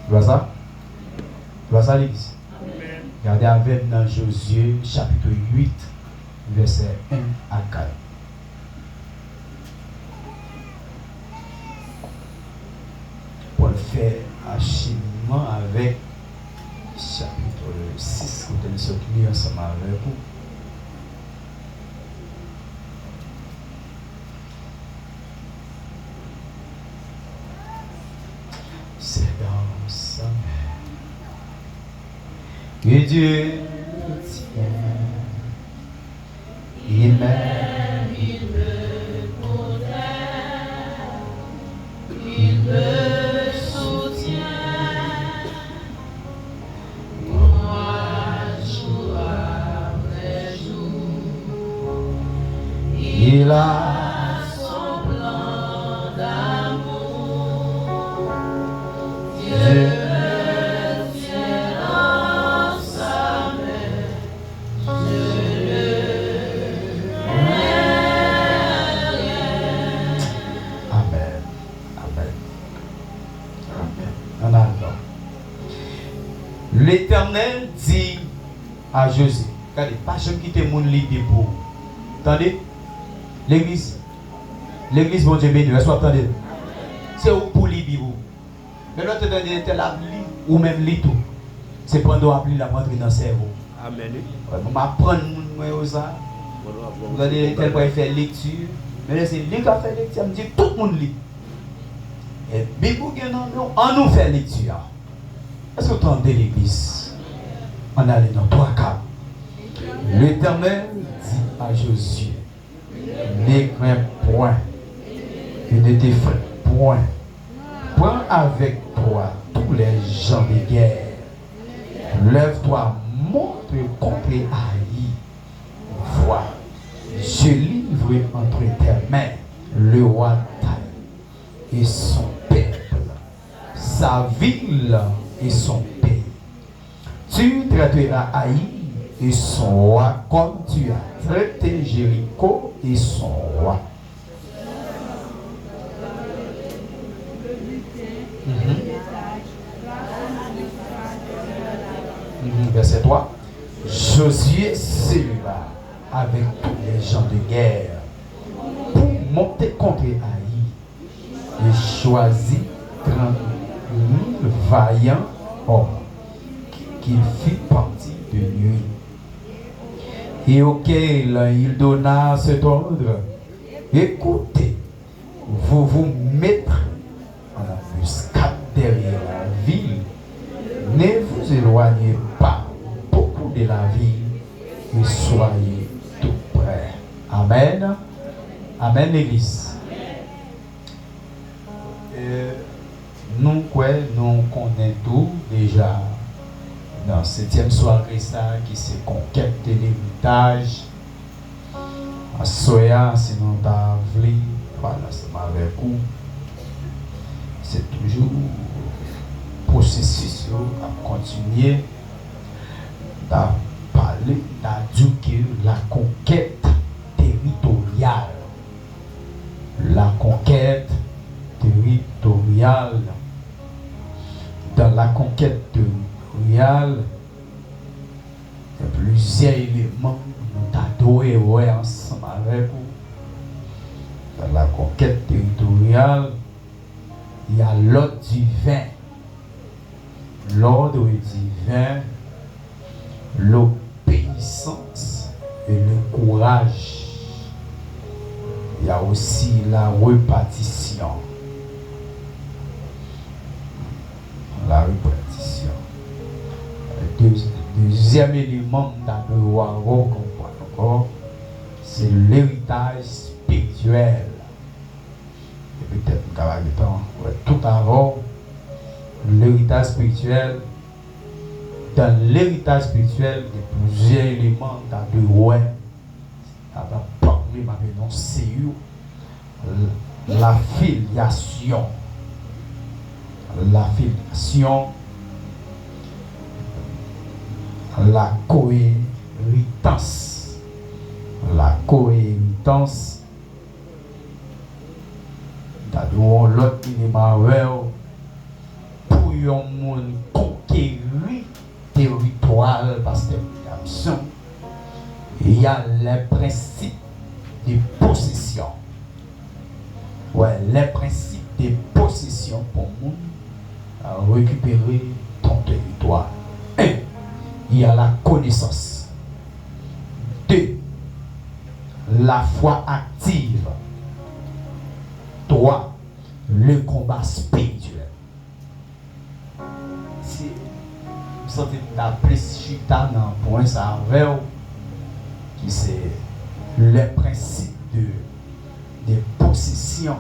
Tu vois ça? Tu vois ça, l'église? Regardez avec dans Josué, chapitre 8, verset 1 à 4. Pour le faire acheminement avec chapitre 6, quand nous sommes mis ensemble avec vous. C'est dans ça que Dieu tient. Il m'aime, il me protège, il me soutient. Moi, jour après jour, il a son plan d'amour. Dieu me tient dans sa main, je ne crains rien. Amen. Amen. Amen. On attend. L'Éternel dit à Josué, regardez, pas jamais quitter mon lit pour. Attendez, l'église, bon Dieu béni, est-ce que vous attendez? C'est où pour lit pour. Mais l'autre est la lit ou même lit tout. C'est pendant appli la rentrer dans le cerveau. Amen. On m'apprend ça. Vous allez tel point faire lecture. Mais là c'est lui qui a fait lecture, me dit tout le monde lit. Et Bible on nous fait lecture. Est-ce que vous entendez l'église? On allait dans 3 cas. L'Éternel dit à Josué, ne crains point et ne t'effraie point. Prends avec toi tous les gens de guerre. Lève-toi, monte contre Haï. Vois, je livre entre tes mains le roi Taï et son peuple, sa ville et son pays. Tu traiteras Haï et son roi comme tu as traité Jéricho et son roi. Verset 3. Josué se leva avec tous les gens de guerre pour monter contre Haï et choisit 30 000 vaillants hommes qu'il fit partir de nuit et auxquels il donna cet ordre: écoutez, vous vous mettrez en embuscade derrière la ville, ne vous éloignez pas beaucoup de la ville et soyez tout près. Amen. Amen, l'église. Nous connaissons tout déjà dans 7e soirée ça qui se conquête de l'héritage. En soya, sinon t'as voulu, voilà, c'est avec vous. C'est toujours processus à continuer à parler, d'éduquer la conquête territoriale. La conquête territoriale. Dans la conquête territoriale, il y a plusieurs éléments que nous adorons ensemble avec vous. Dans la conquête territoriale, il y a l'ordre divin. L'ordre divin, l'obéissance et le courage. Il y a aussi la répartition. La répartition. Le deuxième élément que nous devons comprendre encore, c'est l'héritage spirituel. Et peut-être tout avant, l'héritage spirituel. Dans l'héritage spirituel, il y a plusieurs éléments dans le ouais. C'est la filiation. La filiation, la cohéritance. La cohéritance, dans l'autre élément, pour un monde conquérir territoire, pasteur Williamson, il y a les principes de possession. Ouais, les principes de possession pour nous à récupérer ton territoire. 1. Il y a la connaissance. 2. La foi active. 3. Le combat spirituel. Si vous sentez la chita dans le point, ça avec qui c'est le principe de possession.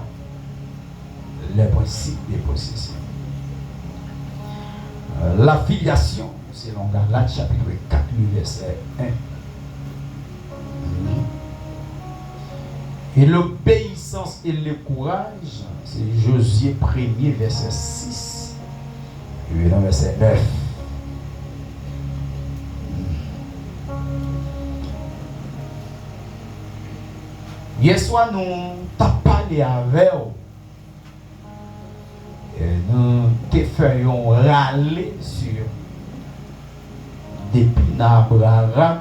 Le principe de possession. La filiation, selon Galates chapitre 4, verset 1. Et l'obéissance et le courage, c'est Josué 1er, verset 6. Et dans verset 9. Hier soir, nous avons parlé avec eux. Et nous te faisions râler sur depuis Abraham.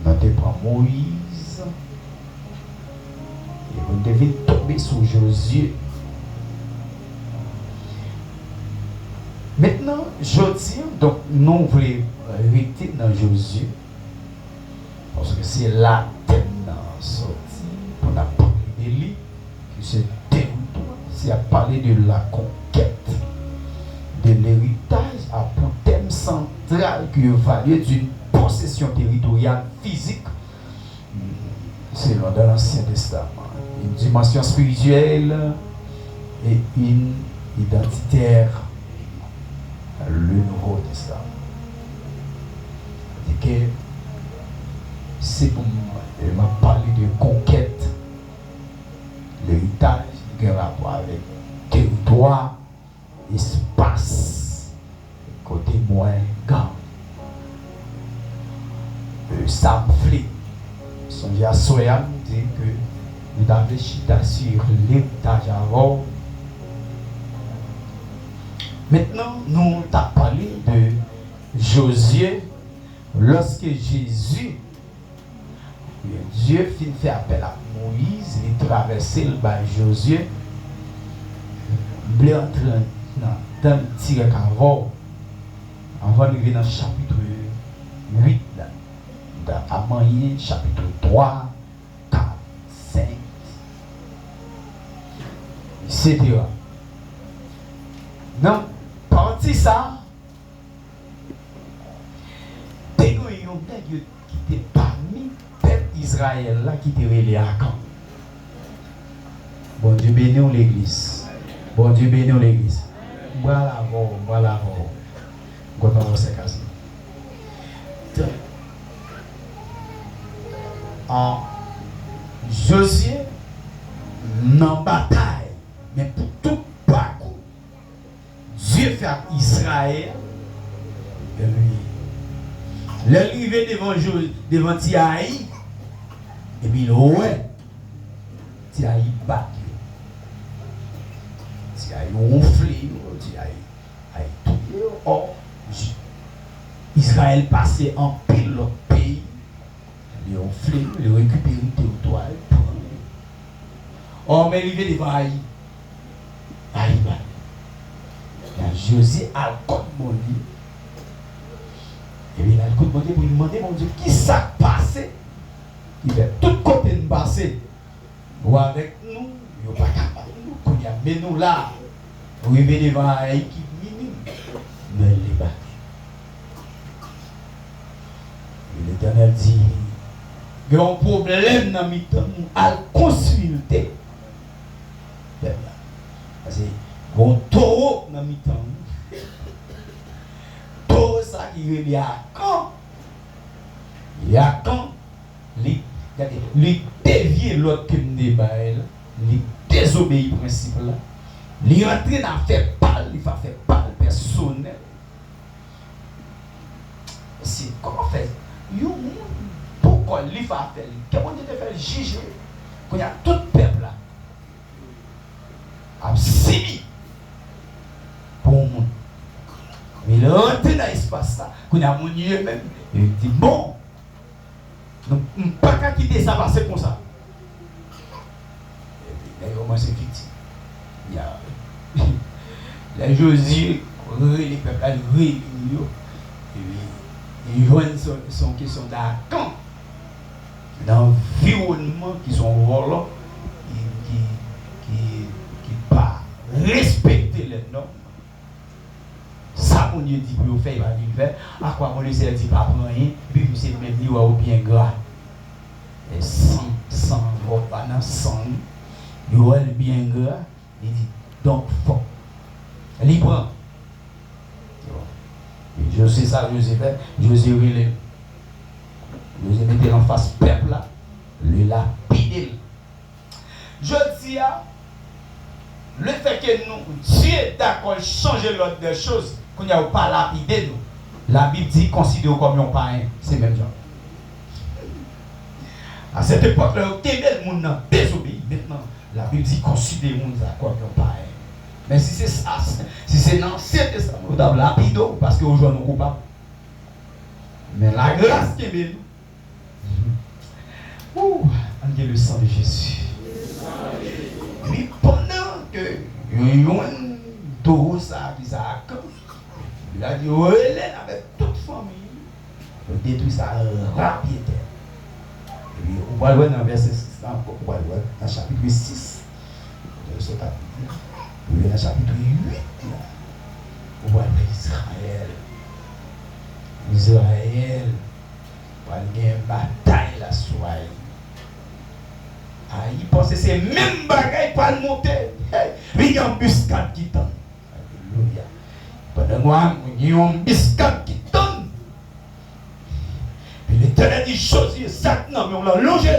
Nous te prenons Moïse. Et vous devez tomber sur Josué. Maintenant, je dis, donc nous voulons rester dans Josué. Parce que c'est la tête sortie pour la parler de lui, que c'est territoire, c'est à parler de la conquête, de l'héritage à pour thème central qui évalue d'une possession territoriale physique, selon dans l'Ancien Testament. Une dimension spirituelle et une identitaire, le Nouveau Testament. Et que c'est pour m'a parlé de conquête, l'héritage qui a rapport avec territoire, espace, côté moins grand. Sam Flick, son à Soyam dit que nous avons réfléchi sur l'héritage avant. Maintenant, nous avons parlé de Josué lorsque Jésus, Dieu finit fait appel à Moïse, il traversait le bas Josué, il est entré dans le tiré avant d'arriver dans le chapitre 8, dans Amoyen, chapitre 3, 4, 5, etc. Non, parti ça, dès qu'on qui était parmi Israël là qui te relé à quand. Bon Dieu bénit l'église. Bon Dieu bénit l'église. Voilà. Quoi pas c'est cassé. En Josué dans bataille, mais pour tout parcours, Dieu fait à Israël et lui. L'arrivée devant Tiaï. Et puis, ouais, tu as battu, tu as ronflé, tu as tout. Or, Israël passait en pile l'autre pays, il a ronflé, il a récupéré le territoire. Or, mais il est devant Aïe. Aïe, Josué a le code mon Dieu. Et puis, il a le code mon Dieu pour lui demander, mon Dieu, qui s'est passé? Il est tout côté de passer. Ou avec nous, il n'y a pas capable de nous. Mais nous là, vous venez devant une équipe minime. Mais il est battu. Et l'Éternel dit, il y a un problème dans le temps à consulter. Parce que il y a un taureau dans le temps. Taureau ça qui est à quand? Il y a quand? Lui dévier l'autre que nous débaillons, lui désobéir au principe là, lui entrer dans faire parler, il va faire parler personnel. C'est comment faire? Pourquoi il va faire? Comment il va faire juger quand il y a tout le peuple là? Absimi. rentré dans l'espace là, qu'on a mon Dieu même, il dit bon, nous ne pouvons pas quitter ça passer comme ça. Et puis, là, moi, c'est victime. Il y a. La Josué, les peuples, les réunions, et puis, ils joignent son question d'accueil. D'environnement qui sont volants, qui pas respecter les normes. Ça, mon Dieu dit pour faire, il va le faire. À quoi mon Dieu dit pas prendre rien, puis c'est même lui ou bien gras. Et sans pas dans sang, il va bien gras. Il dit donc fort. Il prend. Je sais ça, José fait. José relève. José mettait en face peuple là. Le lapide. Je dis à le fait que nous, Dieu est d'accord changer l'ordre des choses, qu'on n'y a pas lapidé nous. La Bible dit considère comme un païen. C'est même genre. À cette époque-là, le monde n'a désobéi. Maintenant, la Bible dit considère le monde comme un païen. Mais si c'est ça, si c'est dans l'Ancien Testament, nous avons lapidé parce qu'aujourd'hui nous sommes coupables. Mais la grâce qui est nous. Ouh, on dit le sang de Jésus. Et pendant que il y a un taureau qui s'est il a dit, Hélène avec toute famille, il détruit ça rapidement. Et puis, on va le voir dans le verset 6, on va le voir dans le chapitre 6 de ce chapitre. Dans le chapitre 8, on voit Israël. Israël, va gagner une bataille la soirée. Ah, il pense que c'est même bagaille pour le monter. Il y a un embuscade qui tombe. Alléluia. Pendant moi, il y a un embuscade qui tombe. Puis l'Éternel dit chose exactement, mais on l'a longé.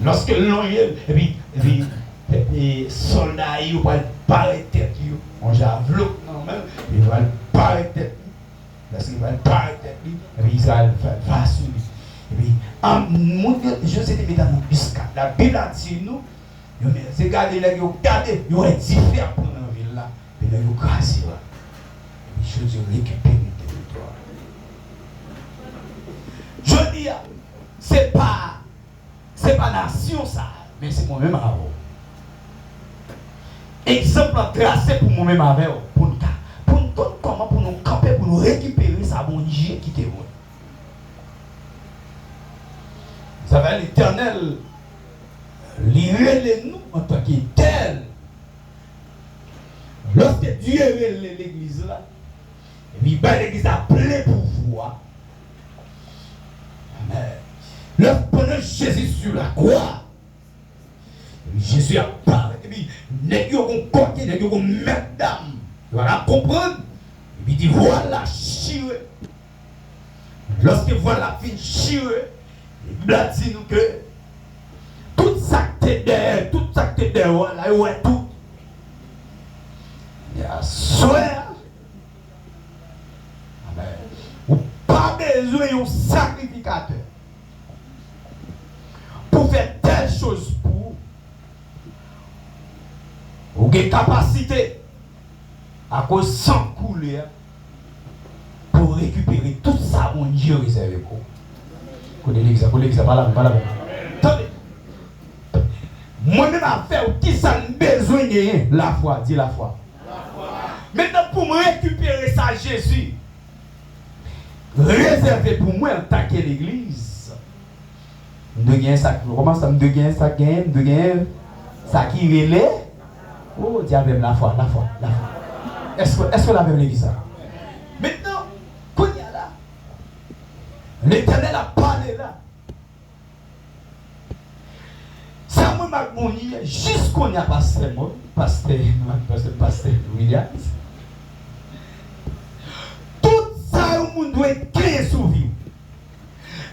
Lorsque l'ongé, et puis les soldats, ils vont parler tête, on javelot, non même, ils vont parler tête. Parce qu'ils vont parler tête, et puis Israël va sur lui. Et puis, je sais que dans mon biscuit, la Bible a dit nous, c'est garder là, ils ont différents pour dans la ville là, et là, ils ont cassé là. Et puis, je dis, récupérer le territoire. Je dis, c'est pas nation ça, mais c'est moi-même avant. Exemple tracé pour moi-même avec pour nous comment pour nous camper, pour nous récupérer ça, bon Dieu qui t'est bon. Ça va l'Éternel lirer nous en tant que tel. Lorsque Dieu relève l'église là, et puis l'église a plein pouvoir. Amen. Lorsque pendant Jésus sur la croix, Jésus a parlé, et puis les gens ont compté, les gens ont mis d'âme. Voilà, comprendre. Et puis il dit voilà, chiré. Lorsque voilà, fin chiré. Il a dit nous que tout ça qui est derrière, là, ouais, tout. Il y a soin. Amen. Ou pas besoin d'un sacrificateur pour faire telle chose pour ou des capacités à cause sans couler pour récupérer tout ça, mon Dieu réservé pour. L'église, pas là. Attendez. Moi-même à faire qui ça besoin de la foi, dis la foi. Maintenant pour me récupérer ça Jésus, réservé pour moi en tant que l'église. De gagner ça, comment ça me de gagner ça gagne, de gagner ça qui relève. Oh, dis avec la foi. Est-ce que la même l'église ça? Maintenant, quand il y a là, l'Éternel a parlé là. Ça m'a magnifié jusqu'on y a pasteur Williams. Tout ça, le monde doit être créé sous vie.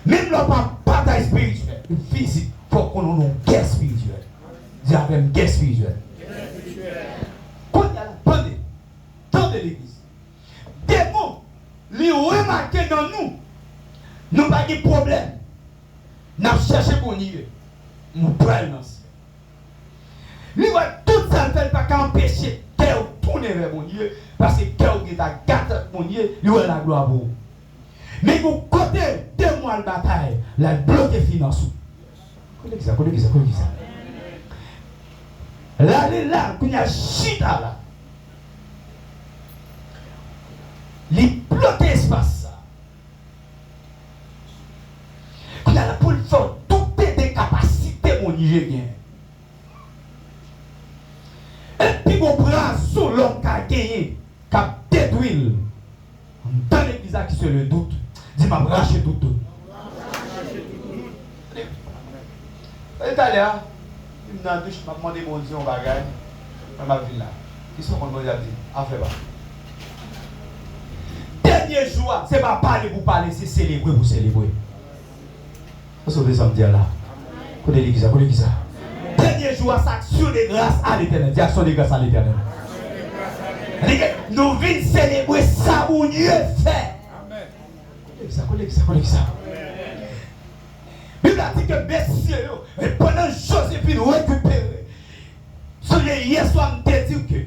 Même là, pas bataille spirituelle, physique, il faut qu'on ait une guerre spirituelle. J'avais une guerre spirituelle. Quand il y a la dans l'église, démon, les remarquer dans nous pas de problème. Nous cherchons pour nous. Nous prenons. Nous va tout ça faire pas qu'empêcher cœur tourner vers mon Dieu parce que cœur est il y a la gloire pour vous. Mais vous côté 2 mois de bataille, la bloqué finance. Connais ça. Là, il y a chita là. Il bloque l'espace. Il y a la pour faire toutes les capacités mon Nigérien. Et puis vous prenez sous l'homme qui a gagné, qui a détruit. Dans l'église qui se le doute, dis m'a braché tout. Italien, il m'a demandé mon Dieu, on va gagner. On m'a vu là. Ils sont comme dit, en fait pas. Dernier jour, c'est pas parler pour parler, c'est célébrer pour célébrer. Vous savez ça me dire là. Côté l'église, Dernier jour, c'est action de grâce à l'éternel. Dis action de grâce à l'éternel. Nous venons célébrer ça où Dieu fait. Collègue ça. Bible a dit que messieurs, et pendant Joséphine récupérer, hier soir, je te dis que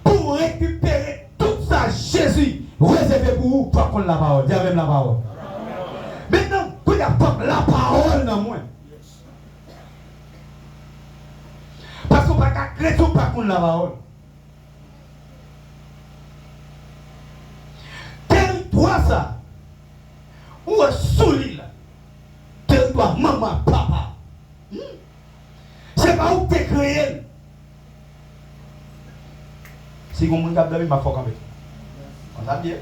pour récupérer tout ça, Jésus, réservé pour vous, pas prendre la parole. Dis même la parole. Maintenant, quand il n'y a pas la parole dans moi, parce qu'on ne peut pas créer tout par contre la parole. Territoire ça, ou est sous l'île, territoire maman, papa. C'est pas où tu es créé. Si vous avez dormi, ma foi quand même. On a bien.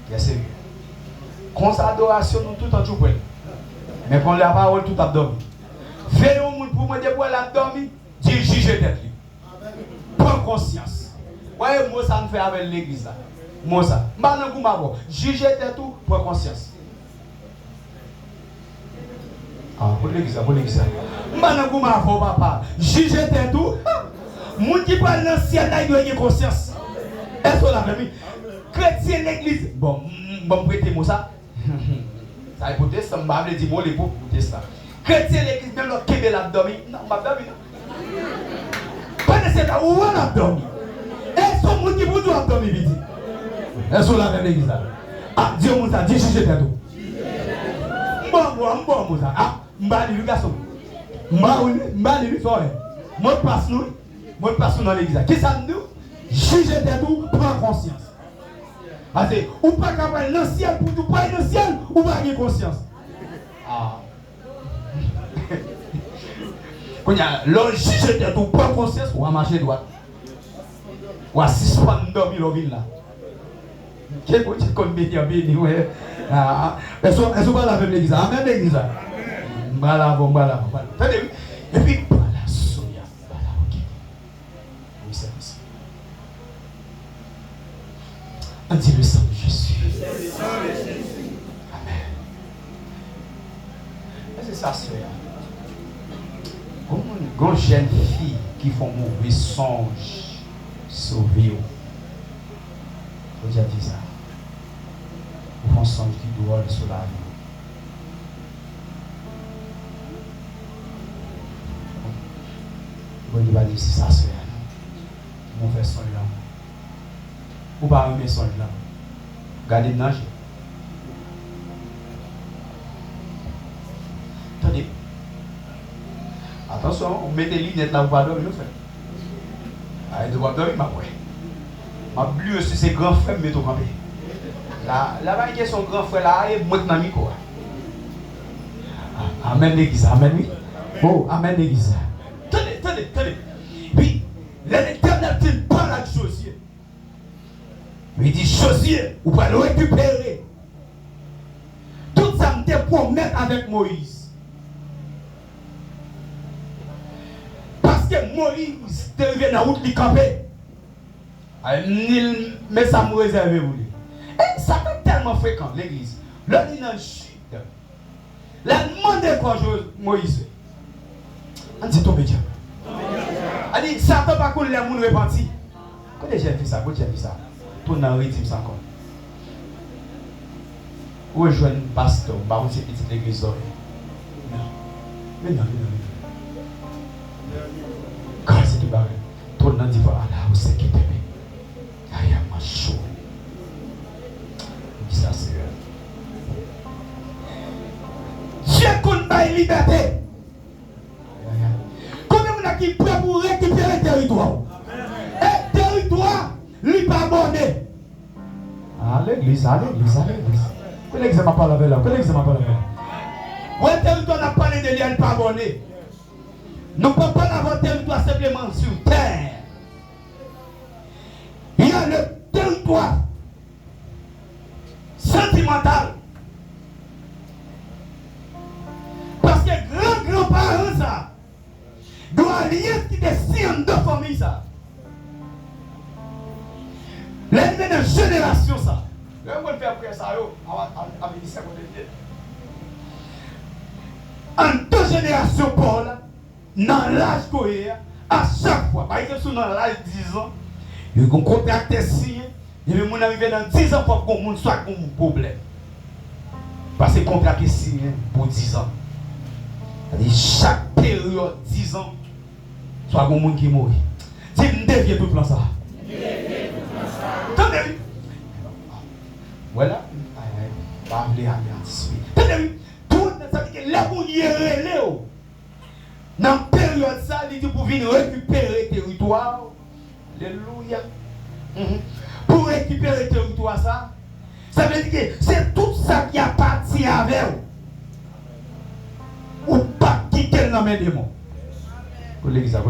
Bien sérieux. Qu'on s'adoration, nous tout en tout point. Mais qu'on la parole tout a dormi. Fais au monde pour moi de pour la dormi, Dieu juge tête. Prends conscience. Voyez, moi ça me fait avec l'église là. Moi ça. Maintenant vous m'avez juge tête tout, prends conscience. Ah, pour l'église. Maintenant vous m'avez papa, juge tête tout. Moun qui parle dans le ciel là, il doit avoir conscience. Est-ce qu'on l'a fait? Chrétien l'église. Bon, prêtez-moi ça. Ça est proteste, ça m'a dit bon les pauvres protestent ça. Chrétien l'église, même l'autre qui est l'abdomen. Non, m'a dormi. Pas nécessairement, où est l'abdomen? Est-ce qu'on moun qui vous doit l'abdomen vite? Est-ce qu'on l'a fait l'église là? Ah, Dieu m'a dit, Dieu juge tout. Bon, ça. Ah, m'a dit le garçon. M'a dit le soir. Moi passe nous. Moi, passe dans l'église. Qu'est-ce que ça nous dit? Juger de tout, prends conscience. Parce que, ou pas capable dans le ciel pour tout, pas dans le ciel, ou pas avoir conscience. Ah. Quand il y a l'on juge de tout, prends conscience, ou à marcher droit. Ou à 6 fois dormir dans la ville là. Qu'est-ce que tu connais bien, ouais. Est-ce qu'on va laver l'église? Amen, l'église. Voilà. Et puis, on dit le sang de Jésus. Amen. C'est ça, sœur. Comme une grande jeune fille qui font mauvais songe sauver. Vous déjà dit ça. Vous font songe qui doit sur la vie. Vous allez dire c'est ça, sœur. Vous fait songe là. Ou pas un message là. Gardez le nager. Attendez. Attention, on met des lunettes là, vous pas dormir, nous fait. Ah, il doit dormir, ma ouais. Ma bleu aussi, c'est grand frère, mais tout campé. Là-bas, il y a son grand frère là, et moi, dans le micro. Amen l'église, amen, oui. Oh, amen l'église. Attendez. Puis, l'Éternel dit pas la chose. Il dit, Josué, vous pouvez le récupérer. Tout ça me promet avec Moïse. Parce que Moïse est arrivé dans la route, il campait. Mais ça me réserve pour lui. Et ça fait tellement fréquent, l'église. Là, il est dans le chute. Là, demandez quoi Moïse. On dit, tombe Dieu. On dit, ça ne peut pas couler les gens repentis. Quand j'ai fait ça, tourne dans le rythme sans compte. Ou je joue un pasteur, bah on s'est petite l'église. Mais non. Quand c'est tout barré, tourne dans le divan, là où c'est qui t'aime. Aïe, ma chaud. liberté. Combien de gens qui sont prêts pour récupérer le territoire? Et le territoire, lui pas abonné. À l'église, à l'église, à l'église. Quel exemple pas la veille là? Quel exemple pas la veille? Ouais, le territoire n'a pas parlé de lui, elle pas abonné. Nous ne pouvons pas avoir le territoire simplement sur terre. Il y a le territoire sentimental. Parce que grand-parents, ça, doit rien qui décide de famille, ça. Les mêmes générations, ça. Le monde fait après ça, à ministère de en deux générations, Paul, dans l'âge qu'on est, à chaque fois, par exemple, dans l'âge de 10 ans, il y a un contrat signé, et puis mon arrivé dans 10 ans pour que le monde soit comme un problème. Parce que le contrat est signé pour 10 ans. C'est-à-dire chaque période, 10 ans, soit un monde qui mourit. Si vous déviez tout plan ça. Attendez. Voilà. Pas les anticiper. Attendez. Tout ça veut dire que là où il est relé. Dans la période ça, il dit pour venir récupérer le territoire. Alléluia. Pour récupérer le territoire ça veut dire que c'est tout ça qui appartient à vous. Ou pas quitter le nom des mots. Collègue ça.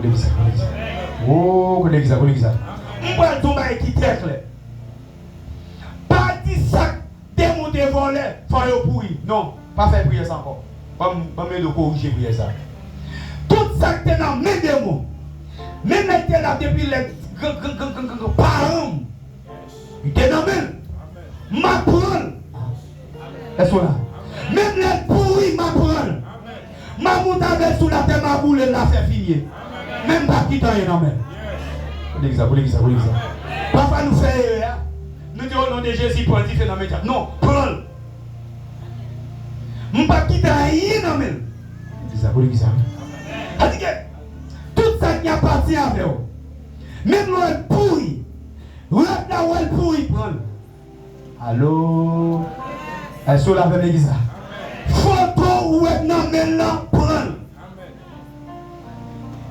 Oh, collègue ça. On va tomber qui très clair. Pas dit ça, démonter voler, faire pourri. Non, pas faire prier ça encore. Pas me corriger prier ça. Tout ça qui est dans mes démons. Même les qui est là depuis les parents. Il est dans mes. M'apprendre. Est-ce que là? Même les pourris m'apprendre. Ma monte avec sous la terre, ma boule la fait finir. Même pas qui t'en est dans mes. Pour l'église. Papa nous fait nous disons au nom de Jésus pour dire dans mes diables. Non, prends. Je ne pas quitter rien dans mes. Pour l'église. C'est-à-dire que tout ça qui appartient à vous, même l'oeil pourri, là où elle pourri, prends. Allô? Est-ce que la veille l'église? Photo où elle n'a même là, prends.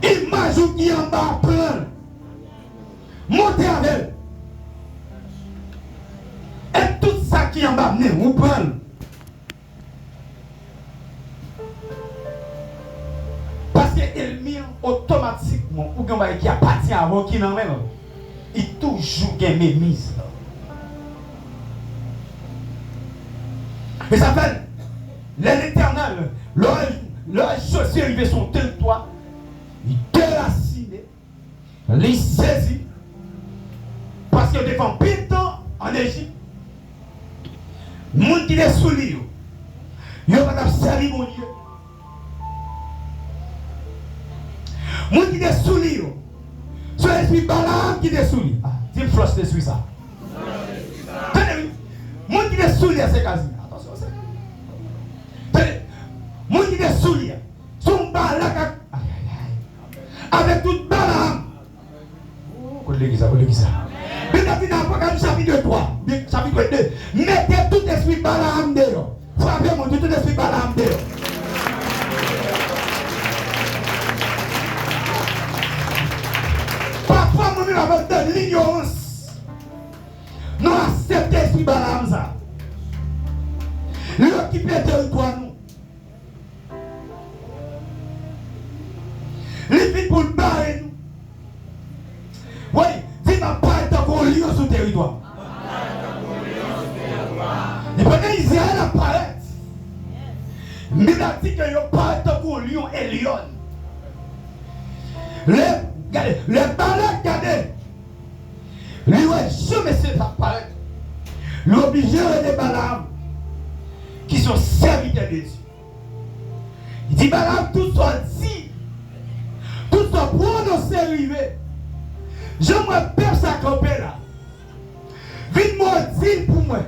Image qui en bas, prends. Montez avec elle. Et tout ça qui en bas, vous prenez. Parce qu'elle met automatiquement, ou bien qui appartient à vous, qui n'en même, il toujours gagne mes mises. Mais ça s'appelle l'éternel. Leur chaussée arrivé son territoire, il déracine, il saisit. Parce que devant pile temps en Égypte, les gens qui sont sous lui, ils n'ont pas servi mon Dieu. Les gens qui sont sous lui, c'est l'esprit Balaam qui est sous lui. Dis-moi, flush l'esprit ça. Les gens qui sont sous lui, c'est quasi. Attention, c'est. Les gens qui sont sous lui, sont Balaam avec tout Balaam. L'église. Mais dans l'Apocalypse chapitre 3, chapitre 2, mettez tout esprit Balaam dehors. Frappez mon Dieu, tout esprit Balaam dehors. Parfois, nous avons de l'ignorance. Nous acceptons l'esprit Balaam ça. L'occuper le territoire nous. Les filles pour le barrer nous. Oui, dis-moi pas être qu'on lion sur le territoire. Et pendant Israël apparaît, mais il a dit qu'il n'y a pas être qu'on lion et lion. Les balades, regardez. Lui, jamais c'est apparaître. L'obligé des Balaam qui sont serviteurs de Dieu. Il dit Balaam, tout soit dit, tout soit prononcé arrivé. Je me perds sa campagne là. Vite-moi dire pour moi.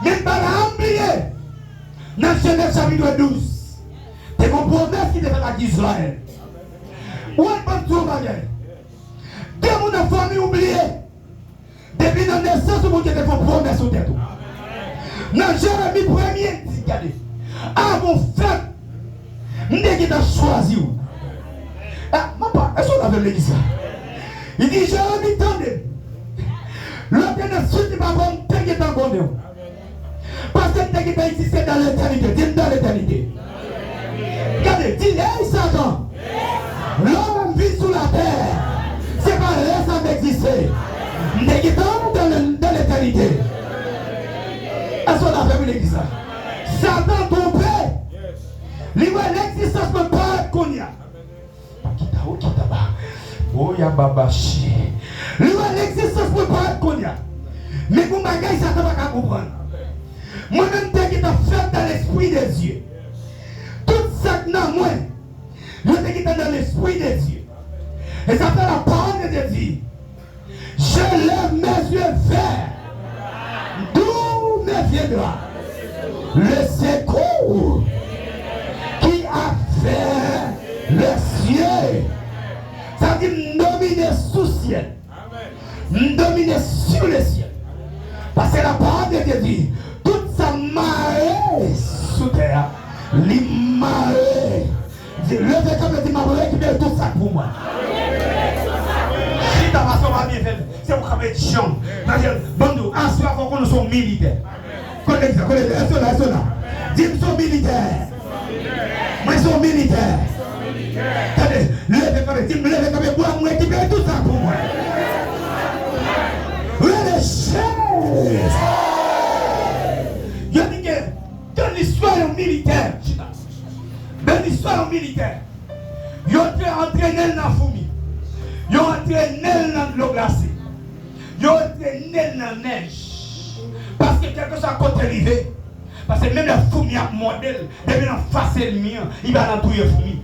Mais Balaam oublié. Dans Genèse chapitre 12. C'est mon promesse qui est faite à Israël. Où est-ce que tu vas gagner? Dès mon famille oublié. Depuis la naissance, mon Dieu te fait promesse au tête. Dans Jérémie 1er, regardez. Avant fait, nous qui t'a choisi. Est-ce qu'on avait l'église? Il dit, j'ai envie d'entendre. L'autre ne suit pas comme tel qui est en bonheur. Parce que tel qui existé dans l'éternité. Dis dans l'éternité. Regardez, dis, hey Satan. L'homme vit sous la terre. C'est pas laisse d'exister. Tel qui est dans l'éternité. Est-ce qu'on a fait l'église? Satan tombé. L'existence ne peut pas être connue. Oh ya babachi. L'existence ne peut pas être connue. Mais pour ma gueule, ça ne va pas comprendre. Moi-même, dès que tu as fait dans l'esprit des dieux, tout ça que dans moi, je t'ai dans l'esprit des dieux. Et ça fait la parole de Dieu. Je lève mes yeux vers d'où me viendra le secours qui a fait le ciel. Ça dit dominer sous le ciel. Dominer sur le ciel. Parce que la parole de Dieu dit, toute sa marée sous terre, les marées. Levez comme dit, ma récupère tout ça pour moi. Si ta façon va bien faire, c'est pour qu'on mette champ. Bon, nous, en soi, il faut que nous soyons militaires. Connaissez ça. Dis, nous sommes militaires. Moi, je suis militaire. Attendez, levez comme dit, levez comme moi, moi, récupère tout ça pour moi. Les chaises. Je dis que dans l'histoire militaire, ils ont entraîné dans la fourmi, ils ont entraîné dans l'eau glacée, ils ont entraîné dans la neige. Parce que quelque chose à côté rivé, parce que même la fourmi a modèle, depuis en face ennemi, il va dans tout les fourmis.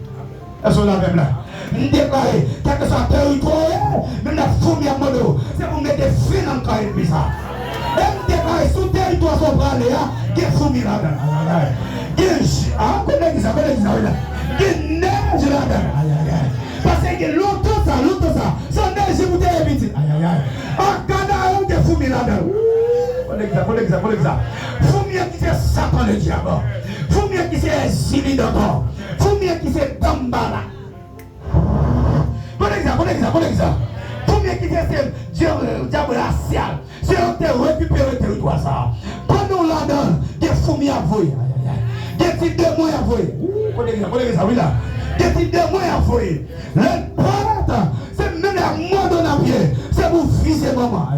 Est-ce qu'on a même là? Nous déclarons, quel que soit le territoire, même la fourmi à modèle, c'est pour mettre des fins dans le cas de ça. Et nous déclarons, sous le territoire, son bras là, il y a des fourmis là-dedans. Il y a des neiges là-dedans. Parce que longtemps ça, son neige vous évite. En Canada, il y a des fourmis là-dedans. Pour l'exemple. Fourmis qui fait Satan le diable. Fourmis qui fait Zili d'abord. Fourmis qui fait Dambala. Pour l'exemple. Fourmis qui fait diable racial. C'est un terre récupérer le territoire ça. Pendant là-dedans, des fourmis à voyer. Des types de moyens à voyer. Pour l'exemple, oui là. Des types de moyens à voyer. Le poète, c'est même la mode en pied. C'est pour fils et maman.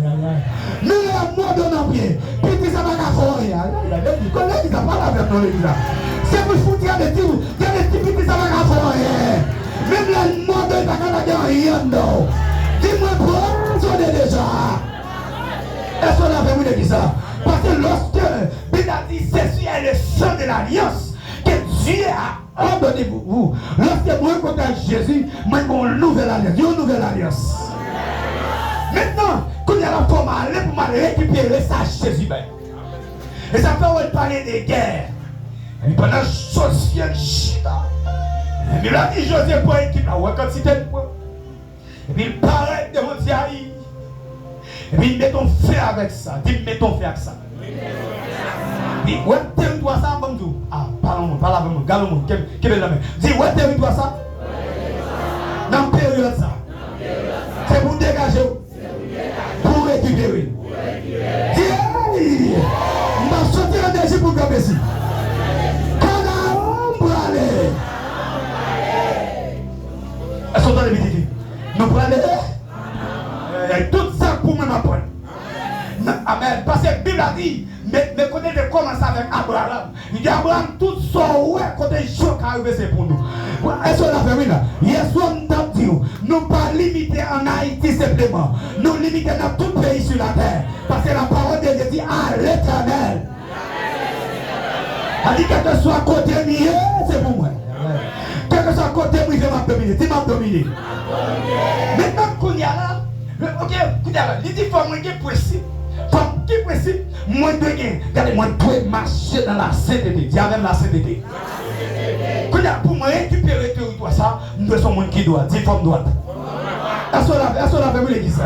Mais la mode en pied. Puis ça va faire. Collègue, ça parle avec nous là. C'est pour foutre des types. Il y a des types qui ça va faire. Même la mode est pas qu'à rien non. Dis-moi pour déjà. Est-ce qu'on a fait de ça? Parce que lorsque Bible a dit ceci est le sang de l'alliance que Dieu a ordonné pour vous. Lorsque vous rencontrez Jésus, moi une nouvelle alliance. Maintenant, quand il y a la forme à aller pour récupérer ça Jésus. Et ça fait parler des guerres. Et puis pendant social chita. Et puis là, dit José pour équipe la quantité de points. Et puis il paraît devant Dieu. Et puis mettons fait avec ça. Dis mettons fait avec ça. Dis ouais territoire ça bon tout. Ah parle avec moi, galons quelle est la main. Dis ouais territoire ça. Dans période ça. C'est pour dégager. Pour récupérer. Dis m'a sorti la déchet pour gagner ici. Quand on va aller. Est-ce qu'on a les métiers? Nous prenons les tout ça pour me m'apprendre. Amen. Parce que la Bible a dit, mais quand on commence avec Abraham, il dit Abraham, tout ça, ouais, quand on choque arrivé, c'est pour nous. Est-ce qu'on a fait là? Hier soir, nous ne pas limiter en Haïti simplement. Nous limiter dans tout pays sur la terre. Parce que la parole de Dieu dit à l'Éternel. Elle dit quel que soit côté mieux, c'est pour moi. Quel que soit côté mieux, je m'a dominé. Tu m'as dominé. Maintenant, qu'on y a là, ok, il dit faut moi qui précis. Comme qui précis, moi de gain. Regardez, moi dois marcher dans la sainteté. Il y a même la sainteté. Pour moi récupérer le territoire, ça, nous sommes monde qui doit, 10 femmes droites. Est-ce qu'on a fait l'église?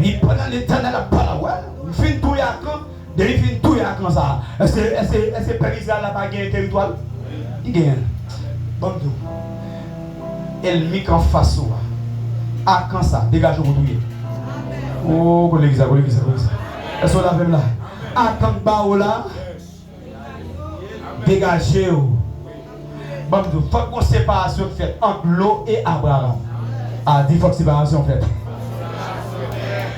Il pendant l'éternel à Palawel, il fait tout à quand, Depuis fin tout est comme ça. Est-ce que Père Israël n'a pas gagné territoire? Il gagne. Bon tout. Elle mit en face à quand ça dégagez vous tout. Oh, collègue ça. Est-ce qu'on l'a fait là? À quand ba là? Dégagez vous. Bon tout. Faut qu'on séparation faite entre l'eau et Abraham. Ah, il faut que séparation faite.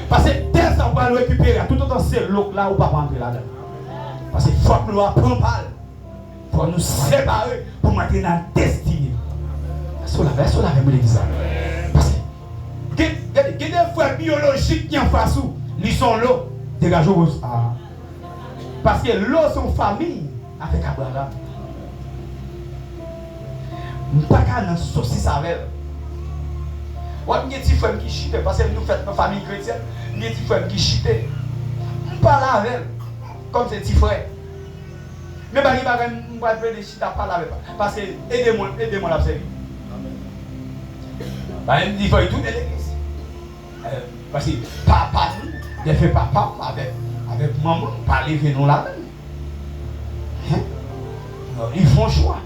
Parce que dès ça on va le récupérer, tout autant c'est l'eau là ou pas rentrer là-dedans. Parce qu'il faut que nous apprenions pas. Il faut nous séparer pour mettre dans la destinée. Sur la l'église. Parce que il y a des frères biologiques qui en face où ils sont l'eau. Dégagez-vous. Parce que l'eau sont famille avec Abraham. Nous ne pouvons pas dans saucisse avec. Il y a des petits frères qui chitent parce que nous faisons une famille chrétienne. Il y a des petits frères qui chitent. On parle avec eux comme ces petits frères. Mais il y a des chita parler avec eux. Parce que aidez-moi à servir. Il dit qu'il faut tout de l'église. Parce que papa, il fait papa avec maman, pas lever nous là. Ils font choix.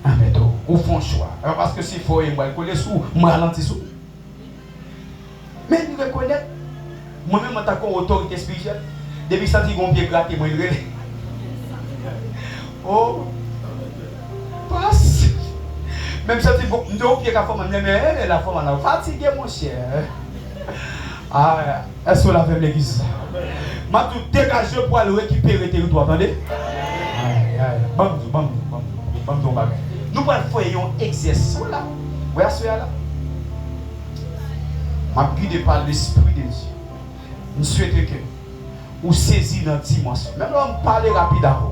Ah, mais donc, ils font choix. Parce que s'il faut, ils vont coller sous, ils ralentissent sous. Mais ils reconnaissent. Moi-même, en tant qu'autorité spirituelle, depuis que ça dit qu'on pied gratté, moi, il est. Oh, passe. Même si tu dis que pied la forme, mais la forme, elle est fatiguée, mon cher. Ah, est-ce qu'on l'a fait l'église? Je vais tout dégager pour aller récupérer le territoire, attendez? Bam, nous allons faire un exercice là. Vous voyez ce là? Je suis guidé par l'Esprit de Dieu. Je souhaite que vous saisissiez dans la dimension. Même là, on parle rapidement.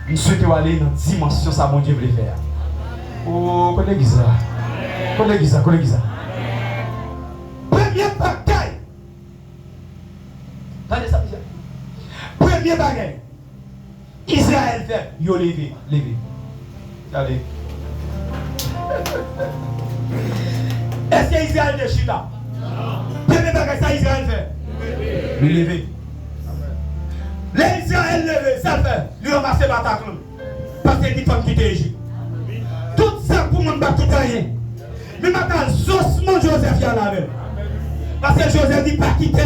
Je souhaite aller dans la dimension ça, mon Dieu veut faire. Oh, collègue ça. Première bataille. Attendez ça, Michel. Première bataille. Israël fait, yo levé. Regardez. Est-ce que Israël est chita? Première bataille, ça Israël fait. Le lever. L'Israël levé, ça fait. Lui ramasser Bataclan. Parce qu'il dit qu'il quitte l'Égypte. Tout ça pour moi, tout rien. Mais maintenant, Josman Joseph y a la même. Parce que Joseph dit pas quitter.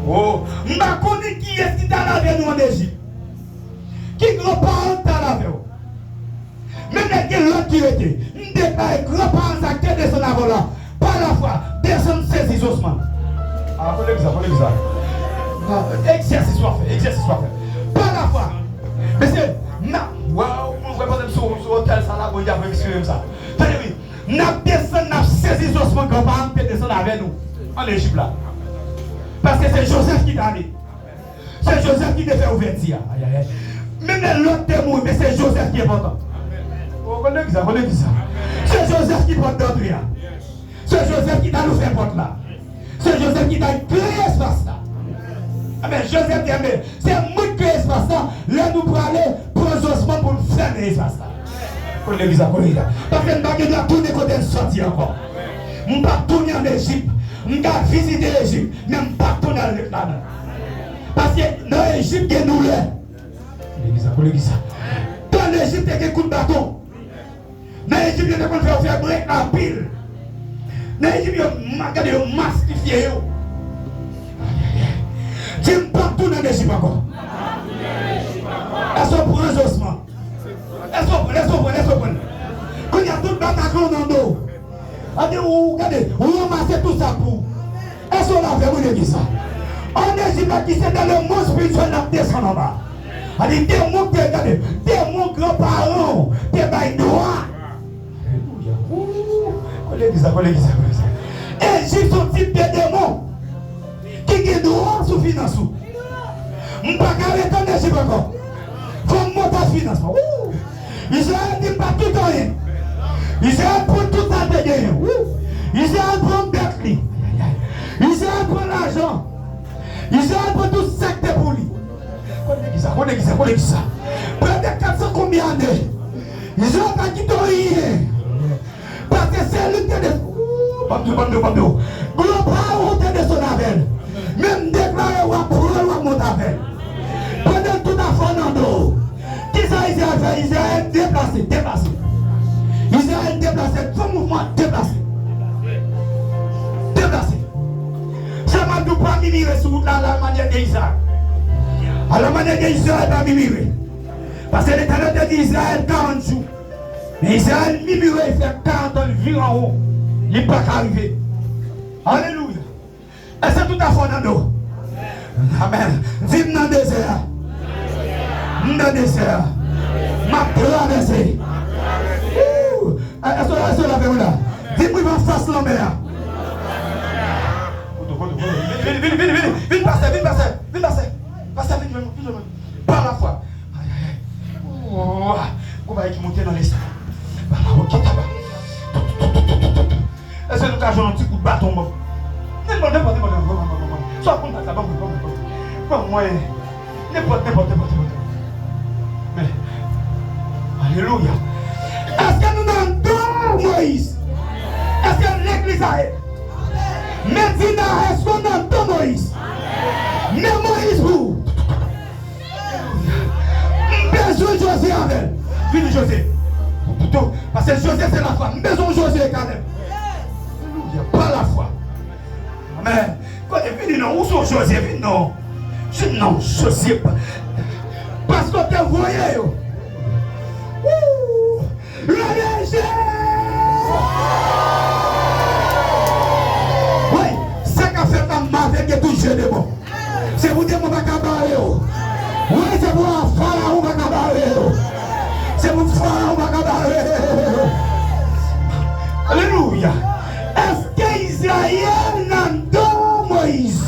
Oh, je ne connais qui est-ce qui t'a lavé nous en Égypte. Qui grands-parents t'a lavé. Même les l'autre qui était. Je détaille grands-parents acteurs de son avant là. Par la foi, personne ne saisit Josman. Ah, faut l'exa. Exercice soit fait. Par la foi. Mais c'est. On va pas sur l'hôtel, ça là, on va faire ça. Tenez-vous, nous descendons, saisi Josman grands-parents qui descendent avec nous. En Égypte là. Parce que c'est Joseph qui t'a dit. C'est Joseph qui t'a fait ouverture. Même l'autre témoin, mais c'est Joseph qui est important. On connaît ça. C'est Joseph qui porte d'autres. C'est Joseph qui t'a nous fait porte là. C'est Joseph qui t'a créé espace là. Mais Joseph dit, c'est moi qui crée espace là. Là nous pour aller pour Joseph pour nous fermer espace là. Connaît ça. Parce que nous ne pouvons pas tourner côté sortir encore. Nous ne pouvons pas tourner en Égypte. Je vais visiter l'Égypte, mais je ne vais pas tourner là-dedans. Parce que dans l'Égypte, il y a nous là. Dans l'Égypte, il y a des coups de bâton. Dans l'Égypte, il y a des coups de faire break la pile. Dans l'Égypte, il y a des mastifiés. Je ne vais pas tourner en Égypte encore. Est-ce qu'on prend un ossement? Est-ce qu'on prend? Quand il y a tout le bataillon dans le dos. Regardez, on ramasse tout ça pour. Est-ce qu'on a fait une ça? En Égypte, qui c'est dans le monde spirituel, on descend en bas. Des démons grands-parents, des bails noirs. Alléluia. Égypte sont type de démons qui ont droit sous finance. Je ne peux pas arrêter en Égypte encore. Comme monter en financement. Israël n'est pas tout rien. Israël prend tout ça de gagner. Israël prend Berkeley. Israël prend l'argent. Israël prend tout ça de pour lui. Connais ça. Près de 400 combien d'années. Israël n'a quitté rien. Parce que c'est lui qui est de. Bambou. Global, on est de son avec. Même déclarer ou apprendre ou monter avec. Pendant tout à fond dans l'eau. Qu'est-ce que Israël fait? Israël déplacé. Israël déplacé, tout mouvement déplacé. Ça m'a dit pas mimirer sur la manière d'Israël. À la manière d'Israël, pas mimirer. Parce que l'Éternel a dit Israël 40 jours. Mais Israël mimirer, il fait 40 ans, il vit en haut. Il n'est pas arrivé. Alléluia. Et c'est tout à fait dans nous. Amen. Vive dans le désert. Dans le désert. Ma traversée. Est-ce que la verre là? Dis-moi, il va face la mer. Viens passer. Par la foi. On va monter dans les salles. Est-ce que nous avons un petit coup de bâton? Soit qu'on a là-bas, moi, n'importe. Mais, alléluia. Est-ce que nous entendons Moïse? Est-ce que l'église a été? Medina, est-ce qu'on entend Moïse? Mais Moïse, vous? Besoin de José avec. Vini José. Parce que José, c'est la foi. Besoin de José quand même. Alléluia. Pas la foi. Amen. Quand il vient, non, où sont José? Vini, non. Non, José. Parce que tu voyais. Le léger. Oui, c'est qu'a fait un mauvais qui est tout jeune de bon. C'est vous dire mon bacabaré. Oui, c'est pour un pharaon bacabaré. C'est pour un pharaon bacabaré. Alléluia. Est-ce qu'Israël n'entend Moïse?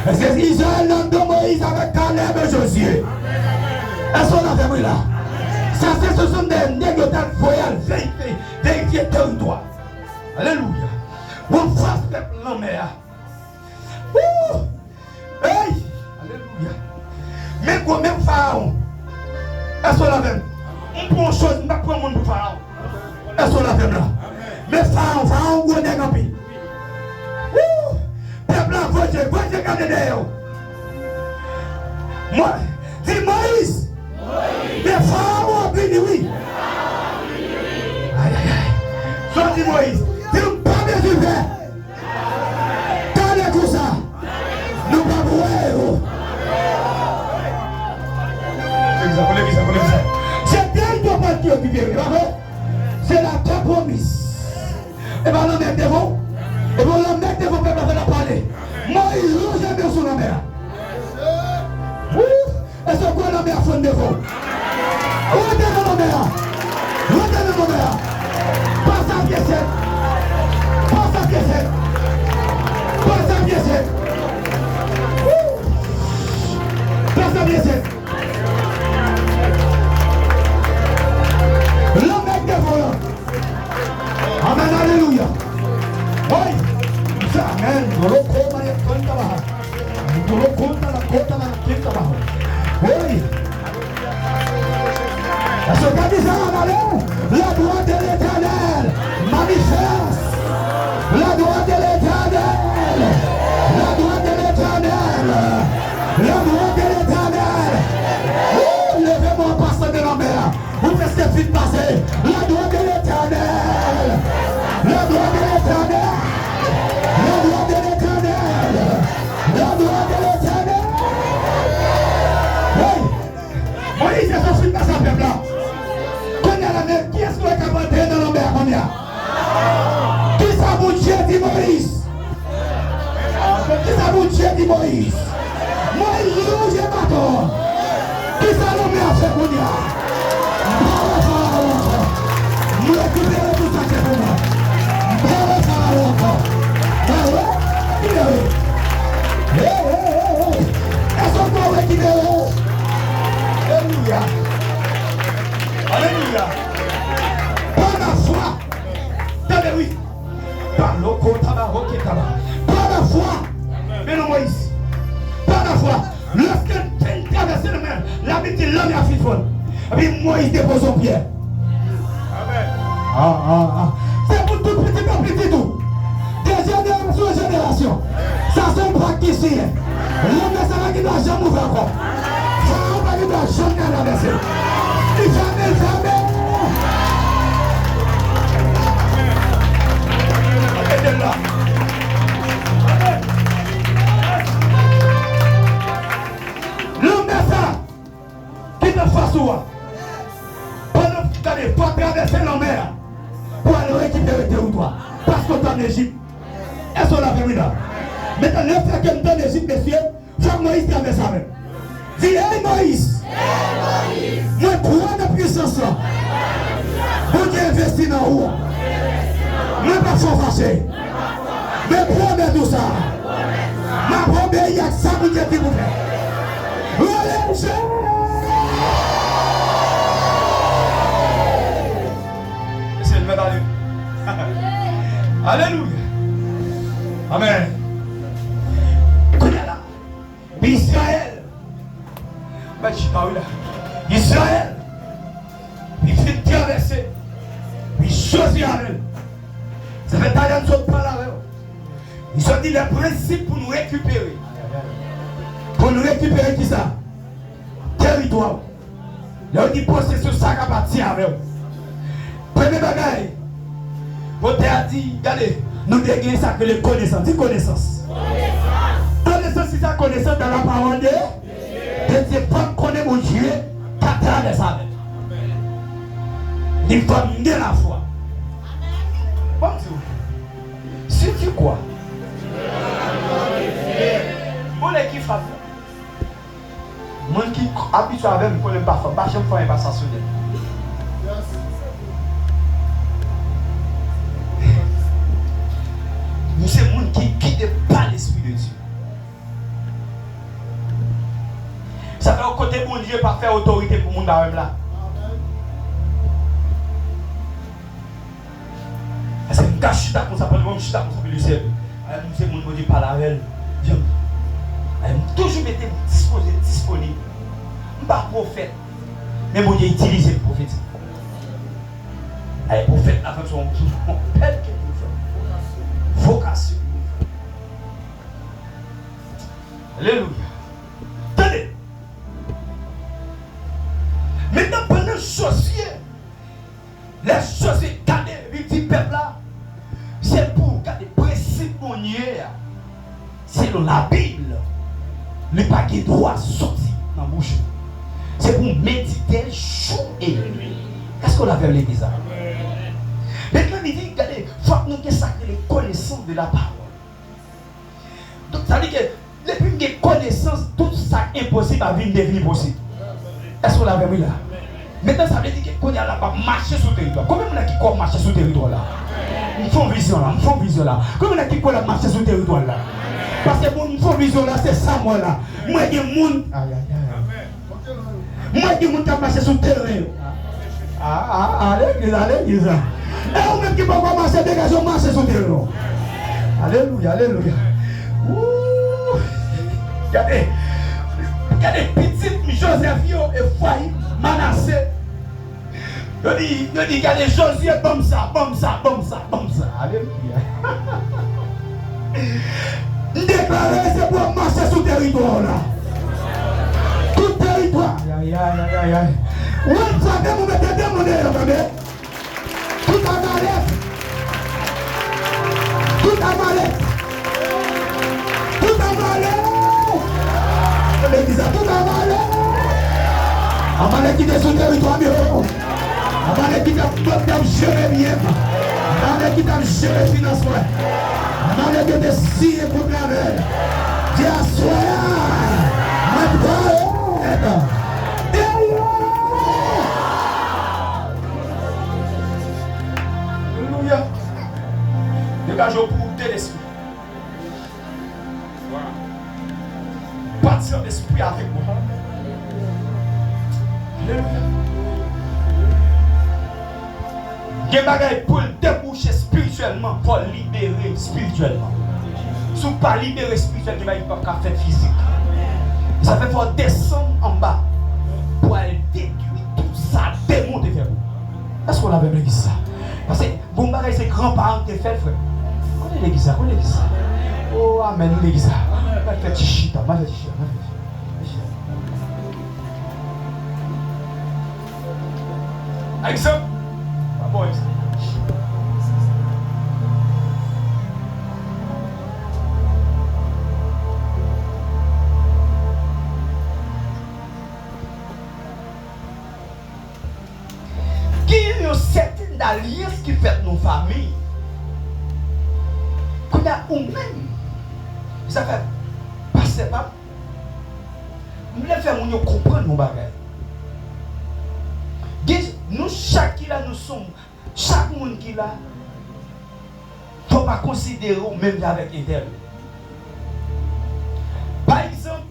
Est-ce qu'Israël n'entend Moïse avec Caleb et Josué? Est-ce qu'on a fait là? Ça, ce sont des négociations voyelles, vérifier territoire. Alléluia. On fasse peuple en mer. Hey! Alléluia. Mais quoi, même Pharaon? Est-ce qu'on l'a fait? On prend une chose, on ne prend pas le monde pour Pharaon. Est-ce qu'on l'a fait là? Mais Pharaon, on est en pays. Peuple en voyez, regardez derrière. Moi, dis Moïse. Mais Pharaon a béni, oui. Aïe, aïe, aïe. Soit dit Moïse, dis-nous pas de du verre. T'allez comme ça. Nous pas boire. C'est elle qui va Dieu qui vient. C'est la terre promise. Et bien, on met devant. Et bien, on met devant, peuple, on va parler. Moïse, nous jamais sur la mer. Est-ce qu'on a la mer fond devant? Où est la mer? Où est la mer? Passe à pied sec. Passe à pied sec. Passe à pied sec. Passe à pied sec. Le mec devant. Amen, alléluia. Oui. Amen. Oui. Est-ce que dit ça en allant? La droite de l'Éternel manifeste. La droite de l'Éternel. La droite de l'Éternel. La droite de l'Éternel. Levez-moi, pasteur de la mer. Vous restez vite passer. La droite de l'Éternel. La droite de l'Éternel. La droite de l'Éternel. La droite de l'Éternel. Moïse est sorti de sa peuple là. Quand il y a la mer, qui est-ce qu'on est capable de dans la mer comme ça? Qui ça vous Dieu dit Moïse? Qui ça vous Dieu dit Moïse? Moïse rouge et bâton. Qui ça l'homme a fait pour nous? Nous récupérons tout ça c'est pour moi. Bravo Pharaon. Est-ce qu'on peut récupérer? Alléluia. Alléluia. Par la foi. Tenez oui. Par la foi. Mais non Moïse. Par la foi. Lorsqu'il traverse le mer, la Bible dit l'homme a fait folle. Et puis Moïse dépose son pied. Amen. C'est pour tout petit peuple tout. De génération en génération. Ça c'est praticien. L'homme de ça qui doit jamais ouvrir encore. Ça on va qui doit jamais traverser. Jamais, jamais. Et là. L'homme de ça qui te fasse toi. Pendant que tu n'allais pas traverser la mer pour aller récupérer tes territoires. Parce que tu es en Égypte. Est-ce qu'on l'a fait là? Maintenant, le fait que nous en Égypte, messieurs, Jean Moïse traverse ça même. Dis, hey Moïse! Moi, crois de puissance là. Vous qui investi dans vous. Moi, pas trop fâché. Mais promets tout ça. Ma promesse, il y a ça pour que vous faites. Relève! C'est le médaillon. Alléluia. Amen. Israël. Israël. Il fait traverser. Il choisit avec. Ça fait tailler nous autres par là. Ils ont dit les principes pour nous récupérer. Pour nous récupérer qui ça? Territoire. Ils ont dit possession ça qui appartient avec. Premier bagaille. Vous avez dit, regardez, nous dégainons ça que les connaissances. Dis connaissance. Connaissance, c'est sa connaissance dans la parole de Dieu. Pas connaître mon Dieu, pas traverser avec. Il faut mener la foi. Bon Dieu. Si tu crois. Bon l'équipe frappe. Moi qui habite avec moi, je ne peux pas faire. Je ne peux pas faire ça. Nous sommes des gens qui ne quittent pas l'Esprit de Dieu. Ça fait au côté de mon Dieu pas faire autorité pour le monde là. Parce que je cache chita comme ça, pour le chita comme ça, pour le ciel. Nous sommes des gens qui parlent avec elle. Je toujours mettre disponible. Je ne suis pas prophète. Mais mon Dieu utilise le prophète. Les prophètes avec son belle vocation. Alléluia. Tenez. Maintenant, pendant les sorciers, les petits peuples là, c'est pour garder les principes monniers. Selon la Bible, le paquet droit sortir dans la bouche. C'est pour méditer jour et nuit. Qu'est-ce qu'on a fait l'église? Maintenant, il dit, regardez, il faut que nous ayons les connaissances de la parole. Donc, ça veut dire que depuis que nous avons connaissance, tout ça est impossible à vivre devenir possible. Est-ce qu'on l'a vu là? Maintenant, ça veut dire qu'on a là-bas marcher sur le territoire. Combien de gens qui peuvent marcher sur le territoire là? Nous faisons vision là, nous faisons vision là. Combien de gens qui peuvent marcher sur le territoire là? Parce que nous faisons vision là, c'est ça moi là. Moi, il y a des gens. Moi, il y a des gens qui marchent sur le terrain. Allez. Et vous même qui peuvent marcher, dégagez, marcher sur le terrain. Alléluia. Regardez, petit Joseph et Faï, Manassé. Il dit, regardez, Josué, comme ça. Alléluia. Déclarer, c'est pour marcher sur le territoire là. Tout territoire. Aïe. Oui, ça fait vous mettez des monnaies, regardez. Tout à Malek. L'église a tout avalé. Amalek qui est sur le territoire, Amalek qui t'a géré bien. Amalek qui t'a géré financement. Amalek qui t'a signé pour la veille. Dis à soi, Alléluia. Dégagez pour tes l'esprit. Bâtir l'esprit avec moi. Alléluia. Il y a des bagages pour le déboucher spirituellement, pour libérer spirituellement. Si vous ne pas libérer spirituellement, il n'y a pas de faire physique. Ça fait faut descendre en bas pour aller détruire tout ça, démonter vers vous. Est-ce qu'on avait l'église ça? Parce que bon bagage c'est grands-parents qui fait frère. Connais l'église ça, Oh, amen, l'église. Ma fait chichita, ma fait chichita. Exemple. Pas bon, exemple. Qui y a certaines alliances qui fait nos familles. Qu'on a ou même. Ça fait passer pas. Nous voulons faire mon comprendre nos bagages. Nous, chaque qui là, nous sommes, chaque monde qui là, il ne faut pas considérer même avec Intel. Par exemple,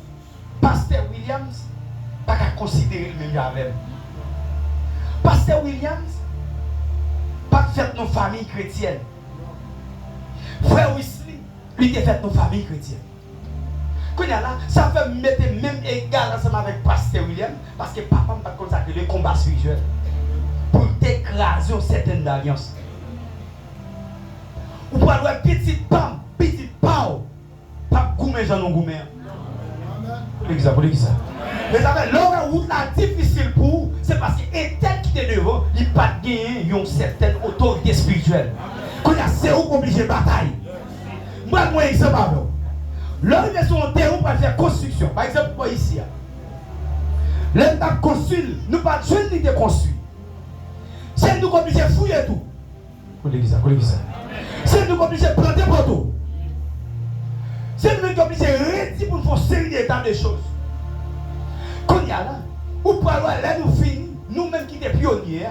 Pasteur Williams, pas qu'à considérer même avec. Pasteur Williams, pas fait nos familles chrétiennes. Frère Wesley, lui qui fait nos familles chrétiennes. Quand il y a là, ça fait mettre même égal ensemble avec Pasteur Williams, parce que papa m'a consacré le combat spirituel. Pour t'écraser certaines alliances. Ou pour avoir petite pam, petite pao, pas gourmet, j'en ai gourmet. Pour l'église. Mais ça fait l'heure où la difficile pour vous, c'est parce que tel qui est devant, il n'a pas gagné une certaine autorité spirituelle. Quand il y a c'est obligé de bataille. Moi, un exemple avec vous. L'heure où ils sont en terrain pour faire construction. Par exemple, moi ici. L'heure où construit, nous pas de jeunes ni de construire. C'est nous qui obligés de fouiller tout. Pour l'église. C'est nous qui obligés de planter pour tout. C'est nous qui obligés de retirer pour faire une série d'états de choses. Quand il y a là, ou pour aller là, nous finissons, nous-mêmes qui sommes pionniers,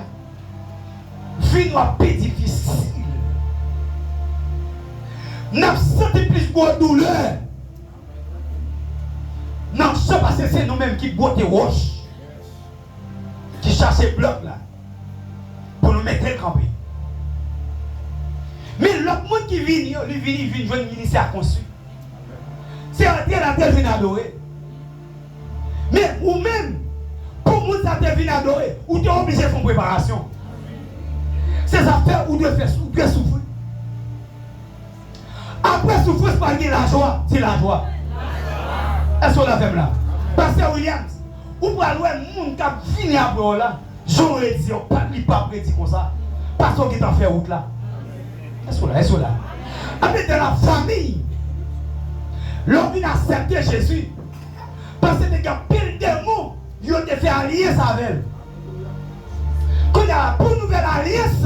finissons à peu difficile. Nous avons senti plus de douleur. Non, c'est parce que c'est nous-mêmes qui bottons des roches, qui cherchent les blocs là. Pour nous mettre le campé. Mais l'autre monde qui vient, lui vient jouer une ministère à construire. C'est entrer dans tel vient adorer. Mais ou même, pour nous ça vient adorer, ou tu es obligé de faire une préparation. C'est ça faire ou de faire souffrir. Après souffrir, c'est pas la joie, c'est la joie. Est-ce qu'on l'a fait là? Pasteur Williams, ou pour aller un monde qui a fini après là. J'aurais dit, on ne peut pas prédire comme ça. Parce qu'on est en fait route là. Est-ce là? Après, dans la famille, l'homme vient accepter Jésus. Parce qu'il y a pile de mots, ils ont fait alliance avec elle. Quand il y a pour nouvelle alliance,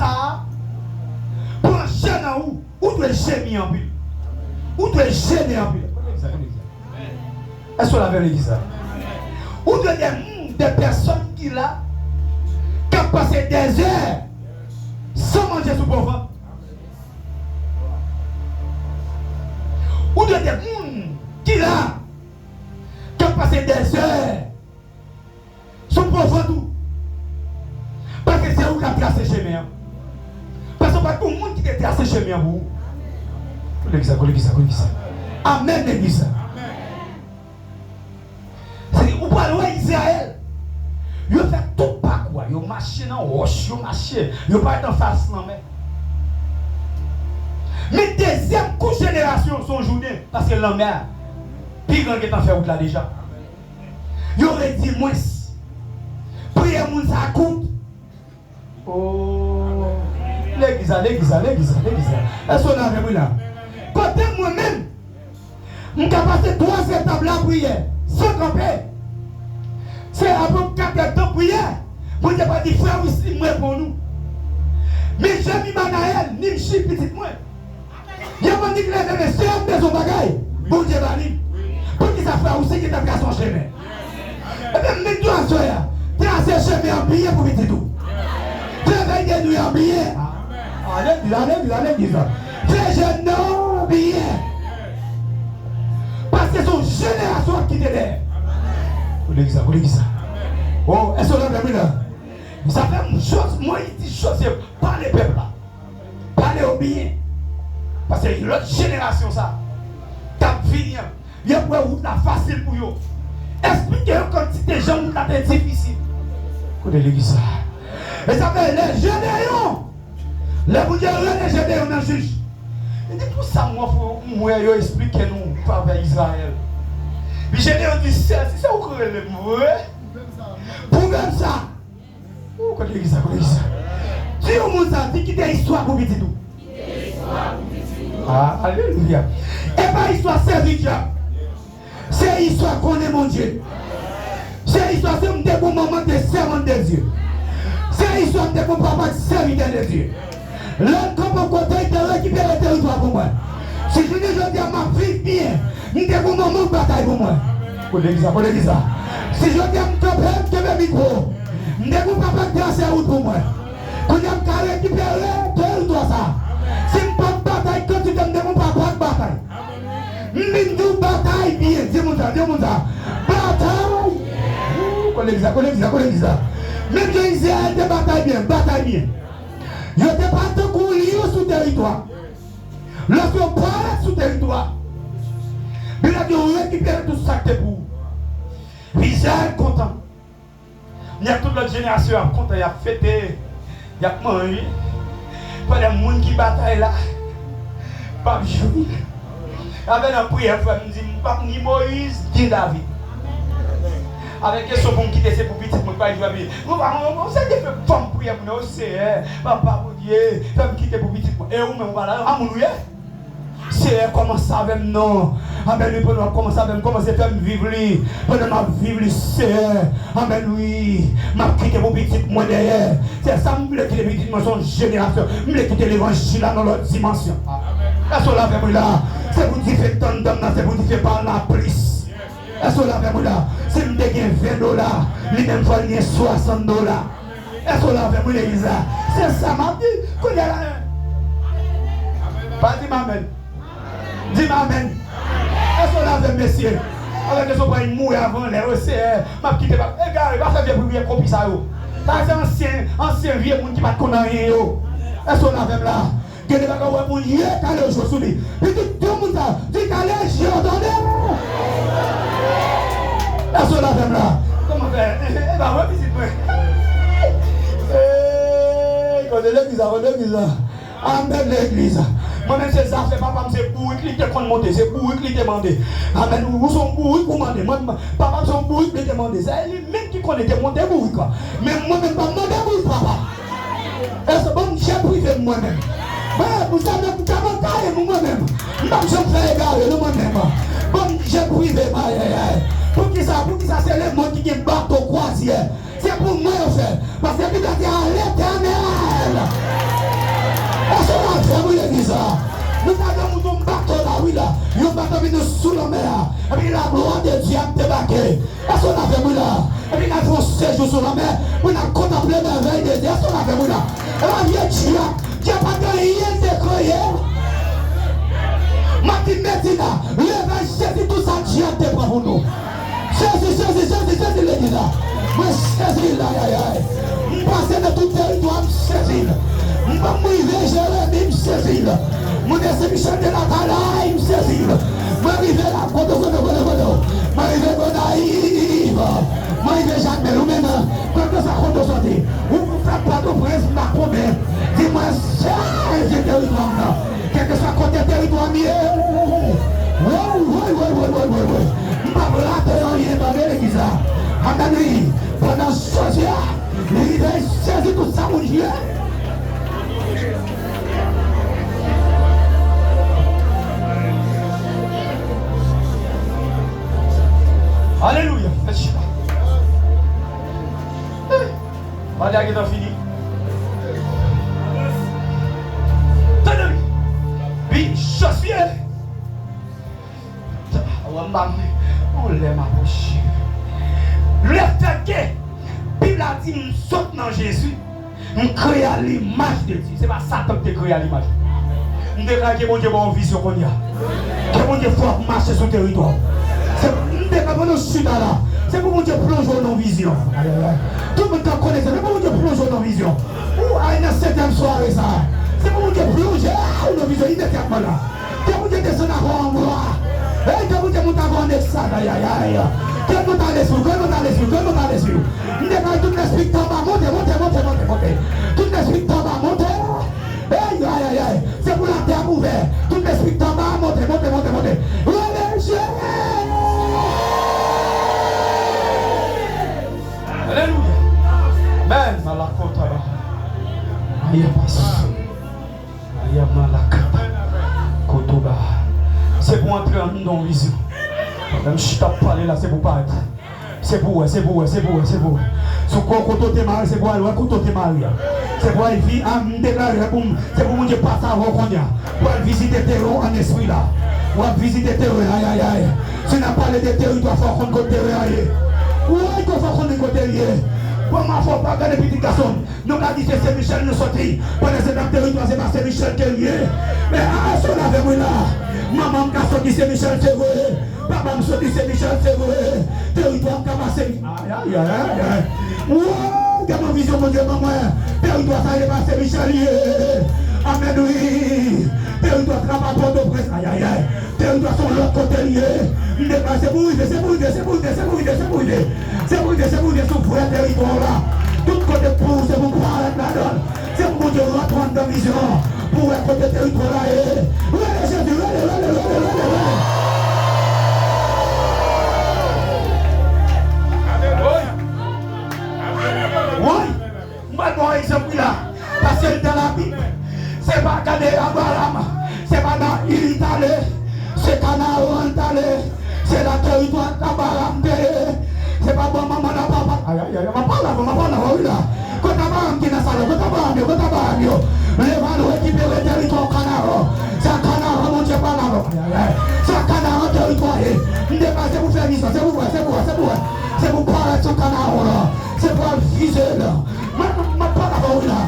pour un jeune en haut, où doit gémer en plus? Où doit gémer en plus? Est-ce qu'on l'avait dit ça? Où doit des personnes qui là, qui ont passé des heures sans manger sous pauvre. Ou de des gens qui là, qui ont passé des heures sous pauvre tout. Parce que c'est vous qui avez tracé chemin. Parce que pas tout le monde qui a tracé chemin pour vous. L'église. Amen, l'église. C'est vous parlez Israël. Ils ont fait tout pas quoi. Ils ont marché dans la roche, ils ont marché. Ils n'ont pas été en face. Mais deuxième couche génération sont journée. Parce que l'homme est plus grand qui en fait route là déjà. Ils auraient dit moins. Priez moun ça coûte. Oh. L'église. Est-ce qu'on a avec là? Côté moi-même, je suis passé 3 septembre là prière. Sans camper. C'est après 4 temps prière. Vous n'avez pas dit frère aussi moi pour nous. Mais j'ai mis Manaël, ni m'chi petit moi. Il y a pas dit que les sœurs de son bagaille. Bon Dieu va lui. Pour qu'il s'affaire aussi qui t'a pris son chemin. Et bien, même toi, soeur, tracer chemin en billet pour petit tout. Travailler nous en billet. Allez, ça. Fais jeune non billet. Parce que c'est son génération qui t'aide. Vous l'église ça. Oh, est-ce qu'on a bien là? Ça fait une chose, moi il dit chose, c'est parler peuple là. Parler au billet. Parce que l'autre génération ça. T'as fini. Il y a une route là facile pour eux. Expliquez-vous quand des gens qui sont difficiles. Vous l'église ça. Et ça fait les générations. Les bouillons, les générations dans le juge. Il dit pour ça, moi, je explique nous par Israël. Puis j'ai dit, c'est ça ou le vrai? Pour même ça. Où connaît ça, connaît ça? Si on nous a dit qu'il y a une histoire pour petit tout. Ah, alléluia. Et pas histoire serviteur. C'est histoire qu'on est mon Dieu. C'est histoire de mon maman de servant de Dieu. C'est histoire de mon papa de serviteur de Dieu. L'homme comme mon côté de récupérer le territoire pour moi. Si je dis je dis à ma fille bien, nous devons mon moment de bataille pour moi. Connaît ça. Si je dis à mon micro, nous devons papa tracer la route pour moi. Quand je vais récupérer le territoire ça. Si je ne peux pas bataille, quand tu ne devons pas de bataille. Nous bataille bien, dis-moi ça. Bataille. Connaît ça. Même si Israël te bataille bien. Je ne t'ai pas de courir sous territoire. Lorsqu'on parle sous territoire, il a dû récupérer tout ça que pour. Israël content. Il y a toute notre génération content, il y a fêté, il y a mangé. Pas des gens qui bataillent là. Pas jouer. Avec la prière, il me dit, ni Moïse, ni David. Avec les choses pour me quitter, c'est pour petit, pour pas y jouer. On sait que je fais femme prière, on sait, papa, mon Dieu, fais me quitter pour petit. Et où même, voilà, à mon c'est comment ça avec non. Amen, lui, pendant comment ça avec comment c'est faire vivre lui. Pendant ma vivre c'est. Amen, oui. Ma quitter pour petit, moi derrière. C'est ça, je voulais quitter petit, moi, son génération. Je voulais quitter l'évangile là dans l'autre dimension. Est-ce que là, avec moi là? C'est pour dire fait tant d'hommes là, c'est pour dire par la police. Est-ce que là, avec moi là? C'est me dégainer $20, lui-même faut gagner $60. Est-ce que là, avec moi l'église là? C'est ça, m'a dit. Qu'on est là. Pas dit m'amen. Dis-moi amen. Est-ce qu'on a avec messieurs? Alors que je vais mourir avant les OCR. Je vais quitter. Eh gars, il va faire vieux prière comme ça. C'est ancien vieux monde qui va te connaître rien. Est-ce qu'on a avec là? Que les bagages vont y aller au jour sous lui. Et tout le monde dit qu'allez, j'y entendais. Est-ce qu'on a avec là? Comment faire? Eh bien, ouais, visite moi. L'église. Amen l'église. Moi-même, c'est ça, c'est papa, c'est pour qui te compte monter, c'est pour qui te demandé. Amen, nous sommes pour qui demander. Papa, c'est pour qui te demandé. C'est lui-même qui connaît te monter pour quoi. Mais moi-même, pas demander pour papa. Est-ce que bon, j'ai privé moi-même? Vous savez, vous avez moi-même. Je ne fais égarer moi-même. Bon, j'ai privé, pour qui ça, c'est le monde qui est bateau croisière. C'est pour moi, parce que vous êtes à l'éternel. Est-ce qu'on a fait l'église? Nous avons un bateau là, oui là. Nous bateau venu sous la mer. Et puis la gloire de Dieu a débarqué. Est-ce qu'on a fait là? Et puis nous avons séjour sur la mer. Nous avons contemplé la veille de Dieu. Est-ce qu'on a fait là? Et là, il y a Dieu. Dieu n'a pas rien décroyé. Martin Medina, l'évangile, tout ça, Dieu a décroyé pour nous. Jésus l'église là. Moi, saisis là, je passe de tout territoire, je saisis. Je vais m'arriver, Jérémie, me saisir. Je vais Michel de la Talaï, me saisir. Je vais arriver là, je vais arriver Gonaïve. Je vais arriver Jacques, nous-mêmes, quand ça compte aujourd'hui. Vous ne faites pas de prince, ma promesse. Dis-moi, c'est le territoire. Quel que soit côté territoire, mieux. Oui. Je ne vais pas rater rien dans l'église. Amen. Pendant ce soir, il va saisir tout ça, mon Dieu. Alléluia. On va dire qu'il est fini. Tenez-lui. Puis, chasse-pied. On l'aime à bouche. Lève-toi, Bible a dit, nous saute dans Jésus. Nous créons à l'image de Dieu. Ce n'est pas Satan qui crée à l'image. Nous déclarons que mon Dieu a une vision qu'on y a. Que mon Dieu faut marcher sur le territoire. Nous déclarons que nous sommes là. C'est pour mon Dieu plonger dans la vision. Tout le monde connaît ça. C'est pour mon Dieu plonger dans la vision. Ou à une septième soirée ça. C'est pour mon Dieu plonger dans la vision immédiatement là. C'est pour mon Dieu descendre à endroit. Et que vous avez monté ça, que vous avez l'esprit, nous déclarons tout l'esprit qui tombe à monter. Tout l'esprit qui tombe à monter. C'est pour la terre ouverte. Tout C'est pour entrer en nous dans vision. Même si je t'ai parlé là, c'est pour paraître. C'est pour, c'est pour, c'est pour, c'est pour. Sur quoi quand tu es marié, c'est pour aller quand tu es marié. C'est pour aller vivre, c'est pour que passe avant qu'on y a. Pour aller visiter tes terreaux en esprit là. Pour aller visiter tes terreaux, aïe aïe aïe. Si on a parlé de terreaux, il doit faire qu'on côté aïe. Oui, il doit faire qu'on côté aïe. Pour ma foi, pas de petits garçons. Nous avons dit que c'est Michel nous sortit. Pendant ce territoire, c'est pas Michel qui est lié. Mais à ce moment-là, avec moi là, maman m'a sorti c'est Michel, c'est vrai. Papa m'a sorti c'est Michel, c'est vrai. Territoire m'a passé. Aïe aïe aïe aïe. Wow, dans ma vision, mon Dieu, maman. Territoire, ça y est, c'est Michel lié. Amen, oui. Territoire, travail pour de presse. Aïe aïe aïe. Territoire, sur l'autre côté lié. C'est pour aider, c'est pour aider, c'est pour aider, c'est pour aider, c'est pour aider. C'est pour aider sur le territoire là. Tout côté pour, c'est pour pouvoir être là-dedans. C'est pour Dieu reprendre la vision. Pour être côté territoire là. Oui, Jésus, oui, moi, bon exemple là. Parce que dans la Bible, c'est pas Kadé Abraham, c'est pas dans l'Italie, c'est Canaan Italie, c'est la territoire d'Abraham. C'est pas bon, maman, la papa. Aïe, aïe, aïe, ma parole, oui, là. Quand Abraham qui n'a pas le Abraham, les valeurs récupérer le territoire Canaan. C'est Canaan, mon Dieu, pas là. C'est Canaan, territoire. C'est pour faire mission, c'est pour paraître sur Canaan. C'est pour viser là. Ma parole, là.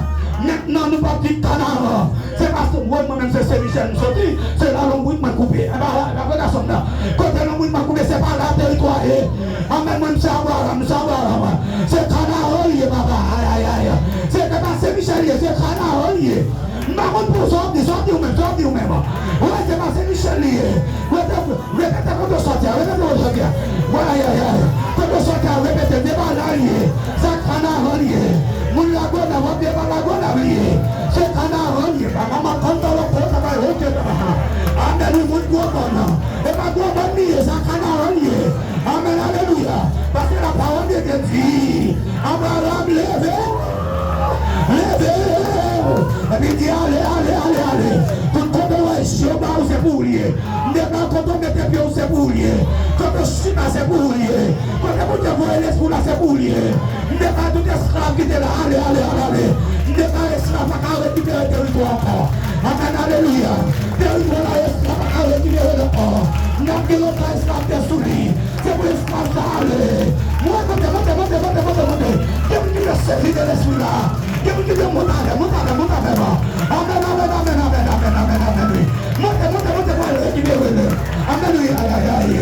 Maintenant, nous pas dit Canaan. C'est parce que moi-même, c'est Michel sorti. C'est là l'ombre qui m'a coupé. Quand l'ombre m'a coupé, c'est pas la territoire. Amen, moi, c'est Abraham. C'est Canaan, papa. Aïe, aïe, aïe. C'est pas Michel, c'est Canaan. Par contre, pour sortir ou même. Ouais, c'est pas Michel. Répétez quand on sortir. Voilà, aïe, aïe. Quand on sortir, répétez, débat là, c'est Canaan. Mon lago n'a pas de balago n'a oublié. C'est Canaan. Maman, quand on le pose, ça va être ok. Amen, mon gouverneur. Et ma gouverneur, c'est Canaan. Amen, alléluia. Parce que la parole de Dieu dit, Abraham, levez. Et puis il dit, allez. Tout comme on est sur bas, c'est pour lier. Quand on met tes pieds, c'est pour lier. Quand on chute, c'est pour lier. Quand on voit l'esprit, c'est pour lier. Tout esclave qui est là, allez. Pas esclave à récupérer le territoire encore. Amen, alléluia. Territoire là, esclave à récupérer le corps. N'a que l'autre esclave de souris. C'est pour l'esclave d'aller. Moi, montez. Que vous dites le service de l'esprit là. Que vous dites le montez. Amen. Montez pour aller récupérer le. Alléluia, aïe.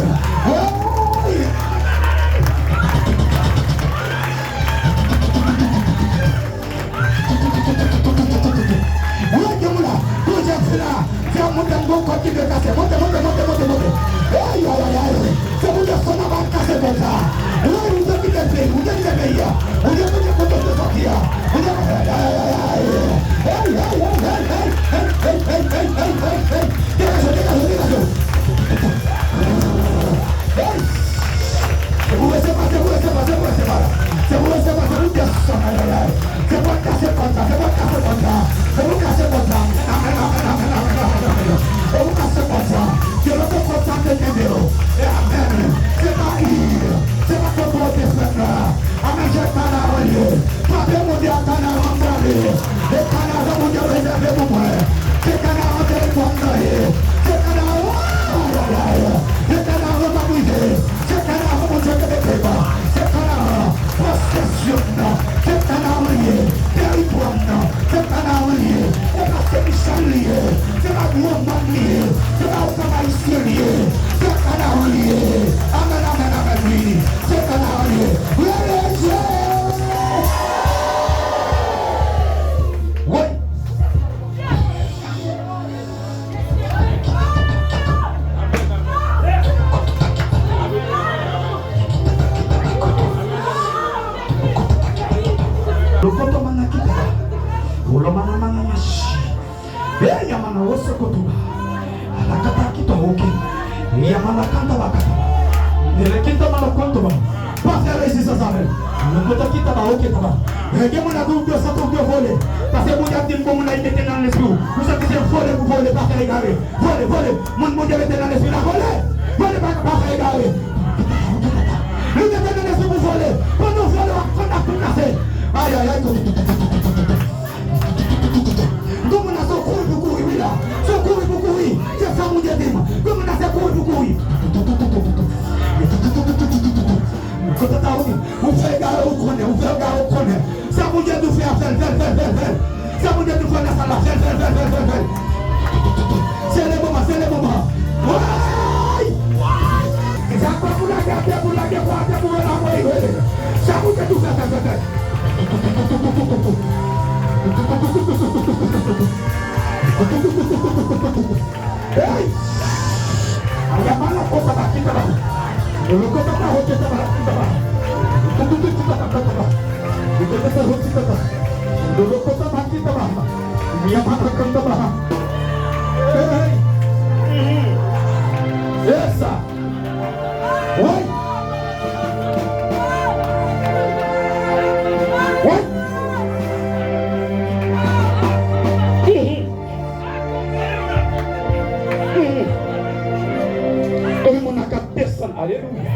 Parce que vous avez dit que vous avez été dans l'esprit. Vous avez dit que vous avez égaré. Volez. Mon Dieu était dans l'esprit, la volée. Volez, pas égaré. Nous mettons dans l'esprit pour voler. Quand nous volons, on a tout cassé. Aïe. Comme on a secouru pour courir, oui là. Secouru pour courir. C'est ça mon Dieu dit. Comme on a secouru pour courir. Vous faites égarer, vous connaissez. Ça mon Dieu nous fait faire. Ça mon Dieu nous fait la salle, faire. C'est le moment. Ça quoi pour la garder, pour la ça mon Dieu nous fait faire. Hey! Ayamala kota bakita ba. Kota ba hoteta ba bakita ba. Kota bakita ba. Miyamala kota ba. Hey! Yes sir. What? Alléluia.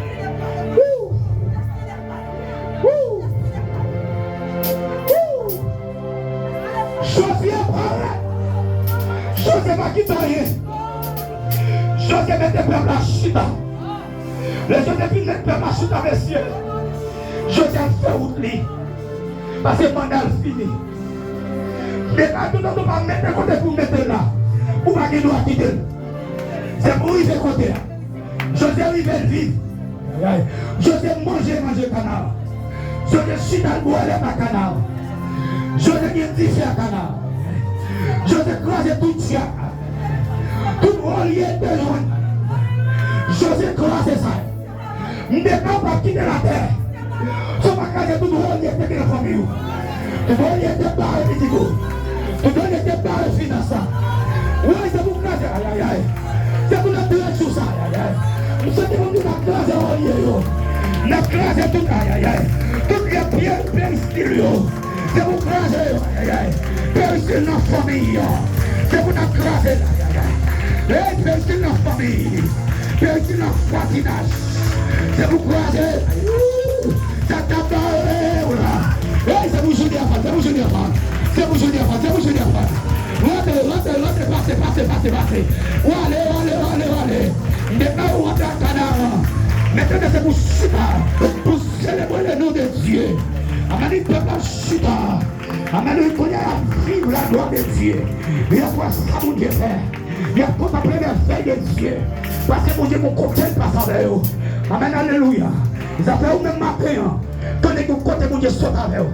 Josué parlait. Josué va quitter rien. Josué mettait peuple la chita. Les gens depuis mettre peuple la chita vers le ciel. Josué fait route li. Parce que mandat fini. Mais quand nous ne pas mettre côté pour mettre là, ou pas qu'il doit quitter. C'est pour y faire côté là. José arrive vivre. José manger canard. José chita le bois à canard. José identifié à canard. José crase tout ça. Tout relié de loin. José crase ça. Nous ne pouvons pas quitter la terre. Si on va craser tout relié de la famille. Tout relié de barres médicaux. Tout relié de barres financières. Oui, c'est pour craser. Aïe. C'est pour la terre sur ça. Aïe. Nous sommes venus dans la classe en la classe tout aïe. Toutes les pierres stylio. C'est pour craser aïe. Personne dans la famille. C'est pour la classe aïe. Personne dans la famille. Personne dans le voisinage. C'est pour craser. Ça t'a parlé. C'est pour jouer à c'est pour jouer à Passez. Allez. Maintenant, on rentre à Canaan. Maintenant, c'est pour célébrer le nom de Dieu. Amen, il peut pas chuter. Amen, il connaît à vivre la gloire de Dieu. Il a quoi ça, mon Dieu fait. Il a contemplé les feuilles de Dieu. Parce que mon Dieu, mon cocktail passe avec eux. Amen, alléluia. Ils appellent au même matin. Quand les côtés, mon Dieu, saute avec eux.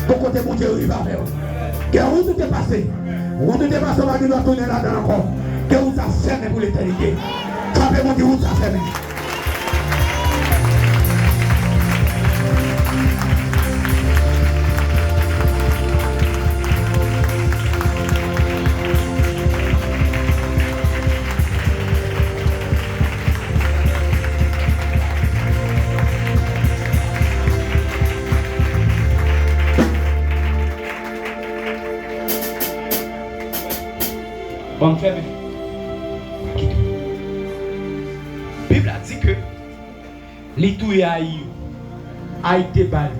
Ton côté, mon Dieu, arrive avec eux. Car où tout est passé. Où tout est passé, on va nous tourner là-dedans encore. Que vous a fermé pour l'éternité. Frappez mon Dieu, vous a fermé. Bon, fermez. La Bible a dit que les tout a été bal.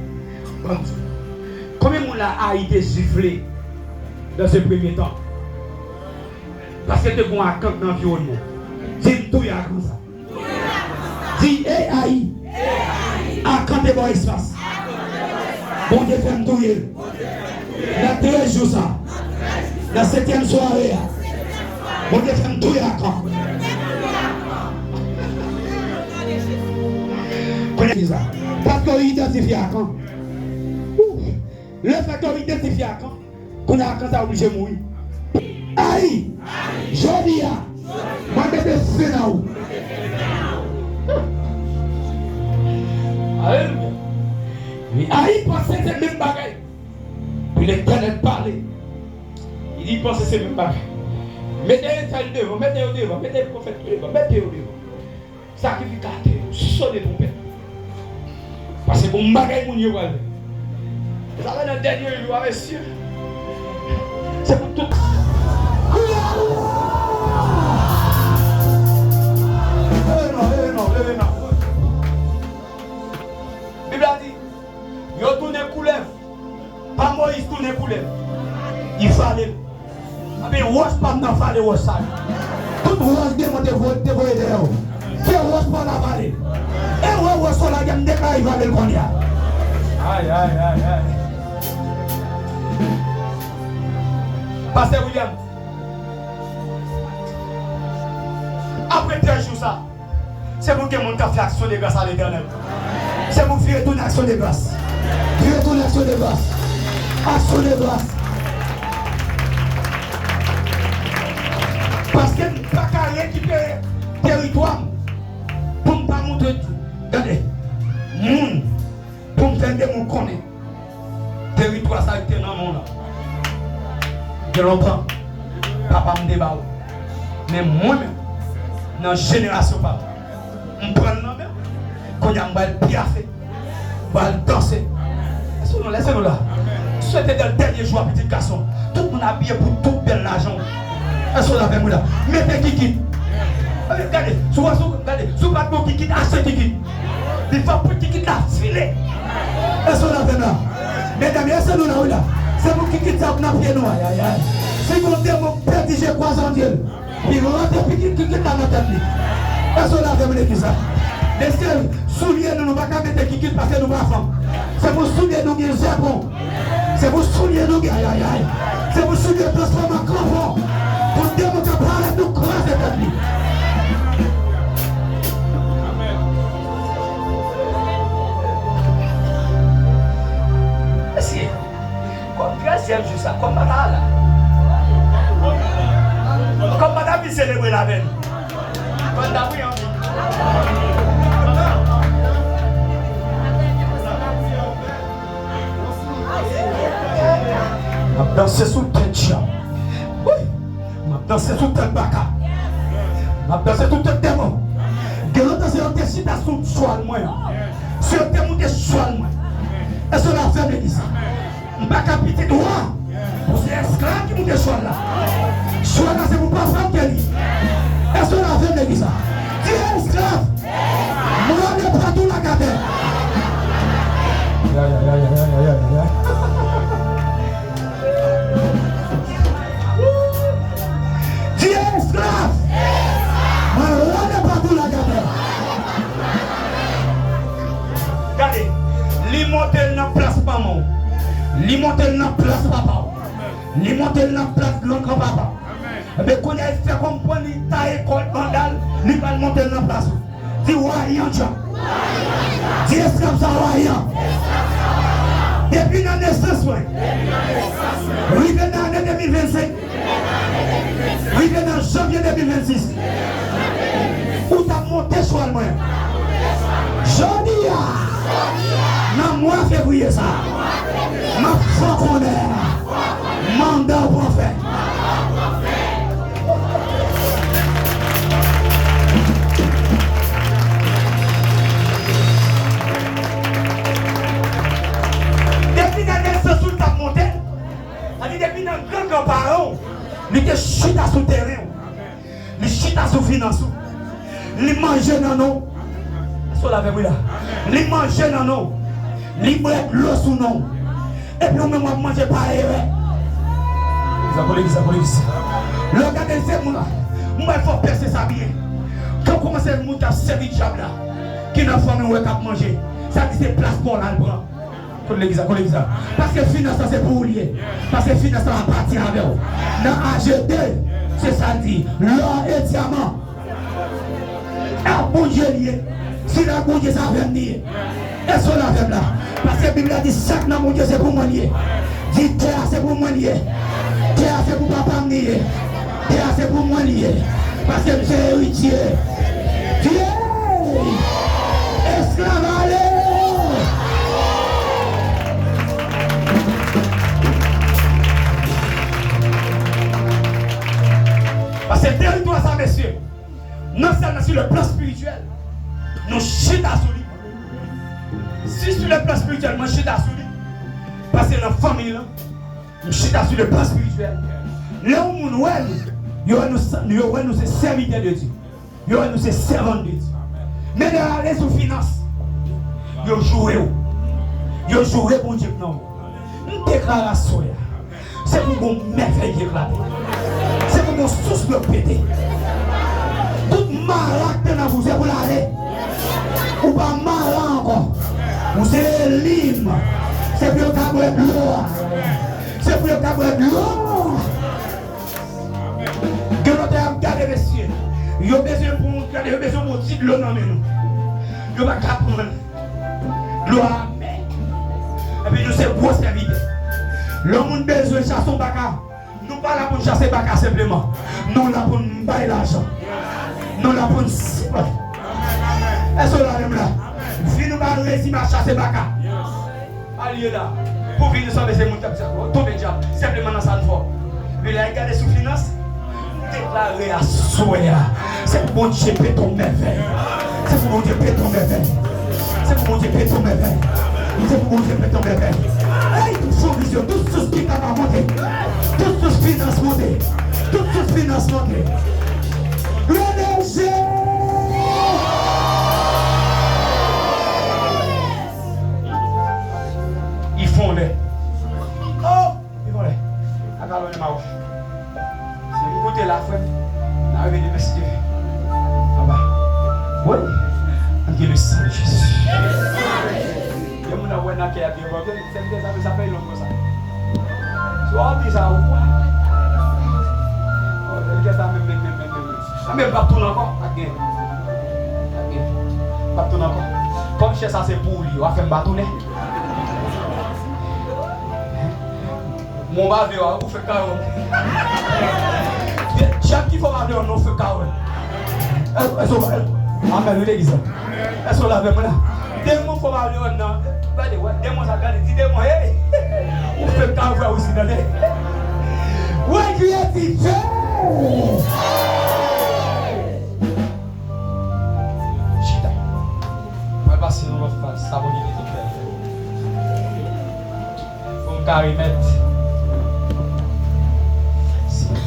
Combien de monde a été sifflé dans ce premier temps? Parce que tu es bon à camp dans l'environnement. Dis tout comme ça. Dis AI. À quand tu es bon espace. Bon Dieu fait tout. Dans 13 jours ça. Dans 7e soirée. Bon Dieu fait tout à quand. Parce qu'on identifie à quand. Le fait qu'on identifie à quand. Qu'on a quand ça obligé de mourir. Aïe! Jodia! Moi je te fais là où? Alléluia! Mais Aïe pensait que c'est le même bagage. Puis l'Éternel parlait. Il dit pensez que c'est le même bagage. Mettez le devant, mettez au devant, mettez le prophète devant, mettez au devant. Sacrificateur, sonnez ton père. Parce que bon bagage mon Dieu va aller. Ça va dans le dernier jour, messieurs. C'est pour tout. rose ça. Toute rose qui est dévoilée dehors. Qui est rose pour la vallée. Et rose sur la gamme de cailles va le connaître. Aïe, aïe, aïe, aïe. Pasteur William. Après 13 jours, ça, c'est vous qui avez fait action de grâce à l'Éternel. C'est vous qui retournez action de grâce. Qui retournez action de grâce. Action de grâce. Parce que nous pas qu'à récupérer le territoire pour ne pas montrer. Regardez, monde, pour me faire des mots connaître. Territoire, ça a été dans le monde. De longtemps, Papa me débat. Mais moi-même, dans la génération, papa, je prends le nom même. Quand il y a un piafé, un danser. Laissez-nous là. Souhaitez dans le dernier jour, petit garçon. Tout le monde habillé pour tout bel l'argent. Est-ce que vous avez là? Mettez Kiki. Regardez, sous pas de Kiki, achetez Kiki. Il faut pour Kiki la filer. Est-ce que vous avez là? Mesdames, est-ce que vous avez là? C'est vous qui quittez ça pour nous pied noir. Si vous avez mon petit, j'ai quoi en Dieu. Puis vous rentrez qui quitte dans notre tête. Est-ce que vous avez ça? Les souliers, nous ne pouvons pas mettre qui quitte parce que nous ne pouvons pas. C'est vous souliers, nous qui sommes japon. C'est vous souliers, nous qui c'est vous souliers, transformés en crampons. Pour dire que vous parlez, nous croisons cette tête. Comme 13e jour, ça, comme madame là. Comme madame, il célèbre la veine. Madame, oui, hein. Je danser sous tête chien. Oui. Je danser sous tête baka. Je danser sous tête démon. Je danser sous tête chita sous soil moi. Si on te monte soil moi. Est-ce que la femme dit ça? Je ne vais pas petit droit. C'est esclave qui monte soil là. Soil là c'est pour pas femme qui dit. Est-ce que la femme dit ça? Tu es esclave. Moi je ne prends tout la gâte. Tu es esclave. Moi je ne prends tout la gâte. Regardez, l'immortel n'a place pas mon. L'immortel n'a place papa. L'immortel n'a place l'autre papa. Mais quand il fait comprendre ta école vandale, il va monter dans la place. Dis Wayan, dis esclave ça Wayan. Depuis la naissance, oui, dans l'année 2025, oui, dans janvier 2026, où tu as monté sur le moyen. Jodia, dans le mois de février, ça, ma foi qu'on est, mandat au prophète. Depuis la naissance, tout a monté. Depuis dans le grand parent, il était chita sous terrain. Il chita sous finance. Il mangeait dans nous. Est-ce que vous l'avez vu là? Il mangeait dans nous. Il boit l'eau sous nous. Et puis, on ne mange pas. Le gars de ces mots-là, moi, il faut percer ça bien. Quand on commence à monter à servir le diable là, qui n'a pas famille qui manger, ça dit c'est place pour l'album. Parce que finance c'est pour lier. Parce que finance va partir avec vous. Dans AG2, c'est ça dit. L'or et diamant. Un bon Dieu lié. Si la bon Dieu ça va venir. Est-ce qu'on la fait là? Parce que la Bible a dit chaque nom mon Dieu c'est pour moi lié. Dit terre c'est pour moi lié. Terre c'est pour papa me lié. Terre c'est pour moi lié. Parce que j'ai héritier. Dieu! Esclave allez! Parce que le territoire, ça, messieurs, non seulement sur le plan spirituel, nous chita sur lui. Si sur le plan spirituel, nous chita sur lui, parce que la famille, nous chita sur le plan spirituel. Là où nous nous c'est serviteurs de Dieu. Nous c'est servants de Dieu. Mais dans les sous-finances, nous jouons. Nous jouons pour Dieu. Une déclaration, c'est pour vous merveille éclater. C'est comme une source de pété. Tout malade dans vous, c'est pour l'aller. Ou pas malade encore. Vous êtes libre. C'est pour le cabret de l'eau. C'est pour le cabret de l'eau. Que nous avons gardé, messieurs. Ils ont besoin pour nous garder, ils ont besoin pour nous de l'eau dans nous. Ils ont pas qu'à prendre l'eau à la main. Et puis nous sommes gros serviteurs. L'homme a besoin de chasser son baka. Nous pas là pour chasser baka simplement. Nous là pour nous bailler l'argent. Nous là pour nous cibler. Est-ce que là même là? Si nous pas réussir à chasser baka. Allez là. Pour venir sauver ces gens, tomber déjà. Simplement dans sa fort. Mais là, regardez sous finance. Déclarer à soi. C'est pour mon Dieu paie ton merveille. C'est pour mon Dieu paie ton merveille. C'est pour mon Dieu paie ton merveille. C'est pour mon Dieu paie ton merveille. Hey, toute vision, tout ce qui t'a monté. Tout ce finance monté. Tout ce finance monté. L'énergie. Ils font les. Oh, ils font les. Attends, le marouf. Si vous goûtez la femme, la revenue de Dieu. Ah bah. Oui. En le sang de Jésus. Il y a mon abuela qui a dit, ça fait long comme ça. Soit on dit ça ou quoi? Oh, il y a même partout encore. Partout encore. Comme chez ça c'est pour lui, on va faire un bâtonnet. Mon baveux, on fait carreau. Chaque qui faut m'appeler, on fait carreau. Est-ce que l'église? Est-ce que la même là? Des mots faut m'appeler, des mots ça garde, des mots, hey! On fait carreau aussi dans les. Ouais, tu es dit, Chita. On va passer dans notre face, ça va bien être pour me carimètre.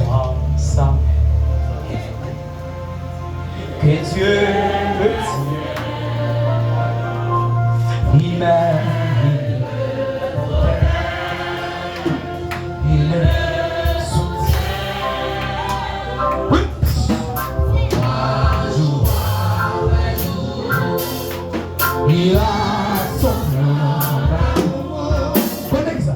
Ensemble. Que Dieu me tire, il m'aime, il me soutient. Oui. Il a son nom. Connecte ça.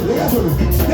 Legato.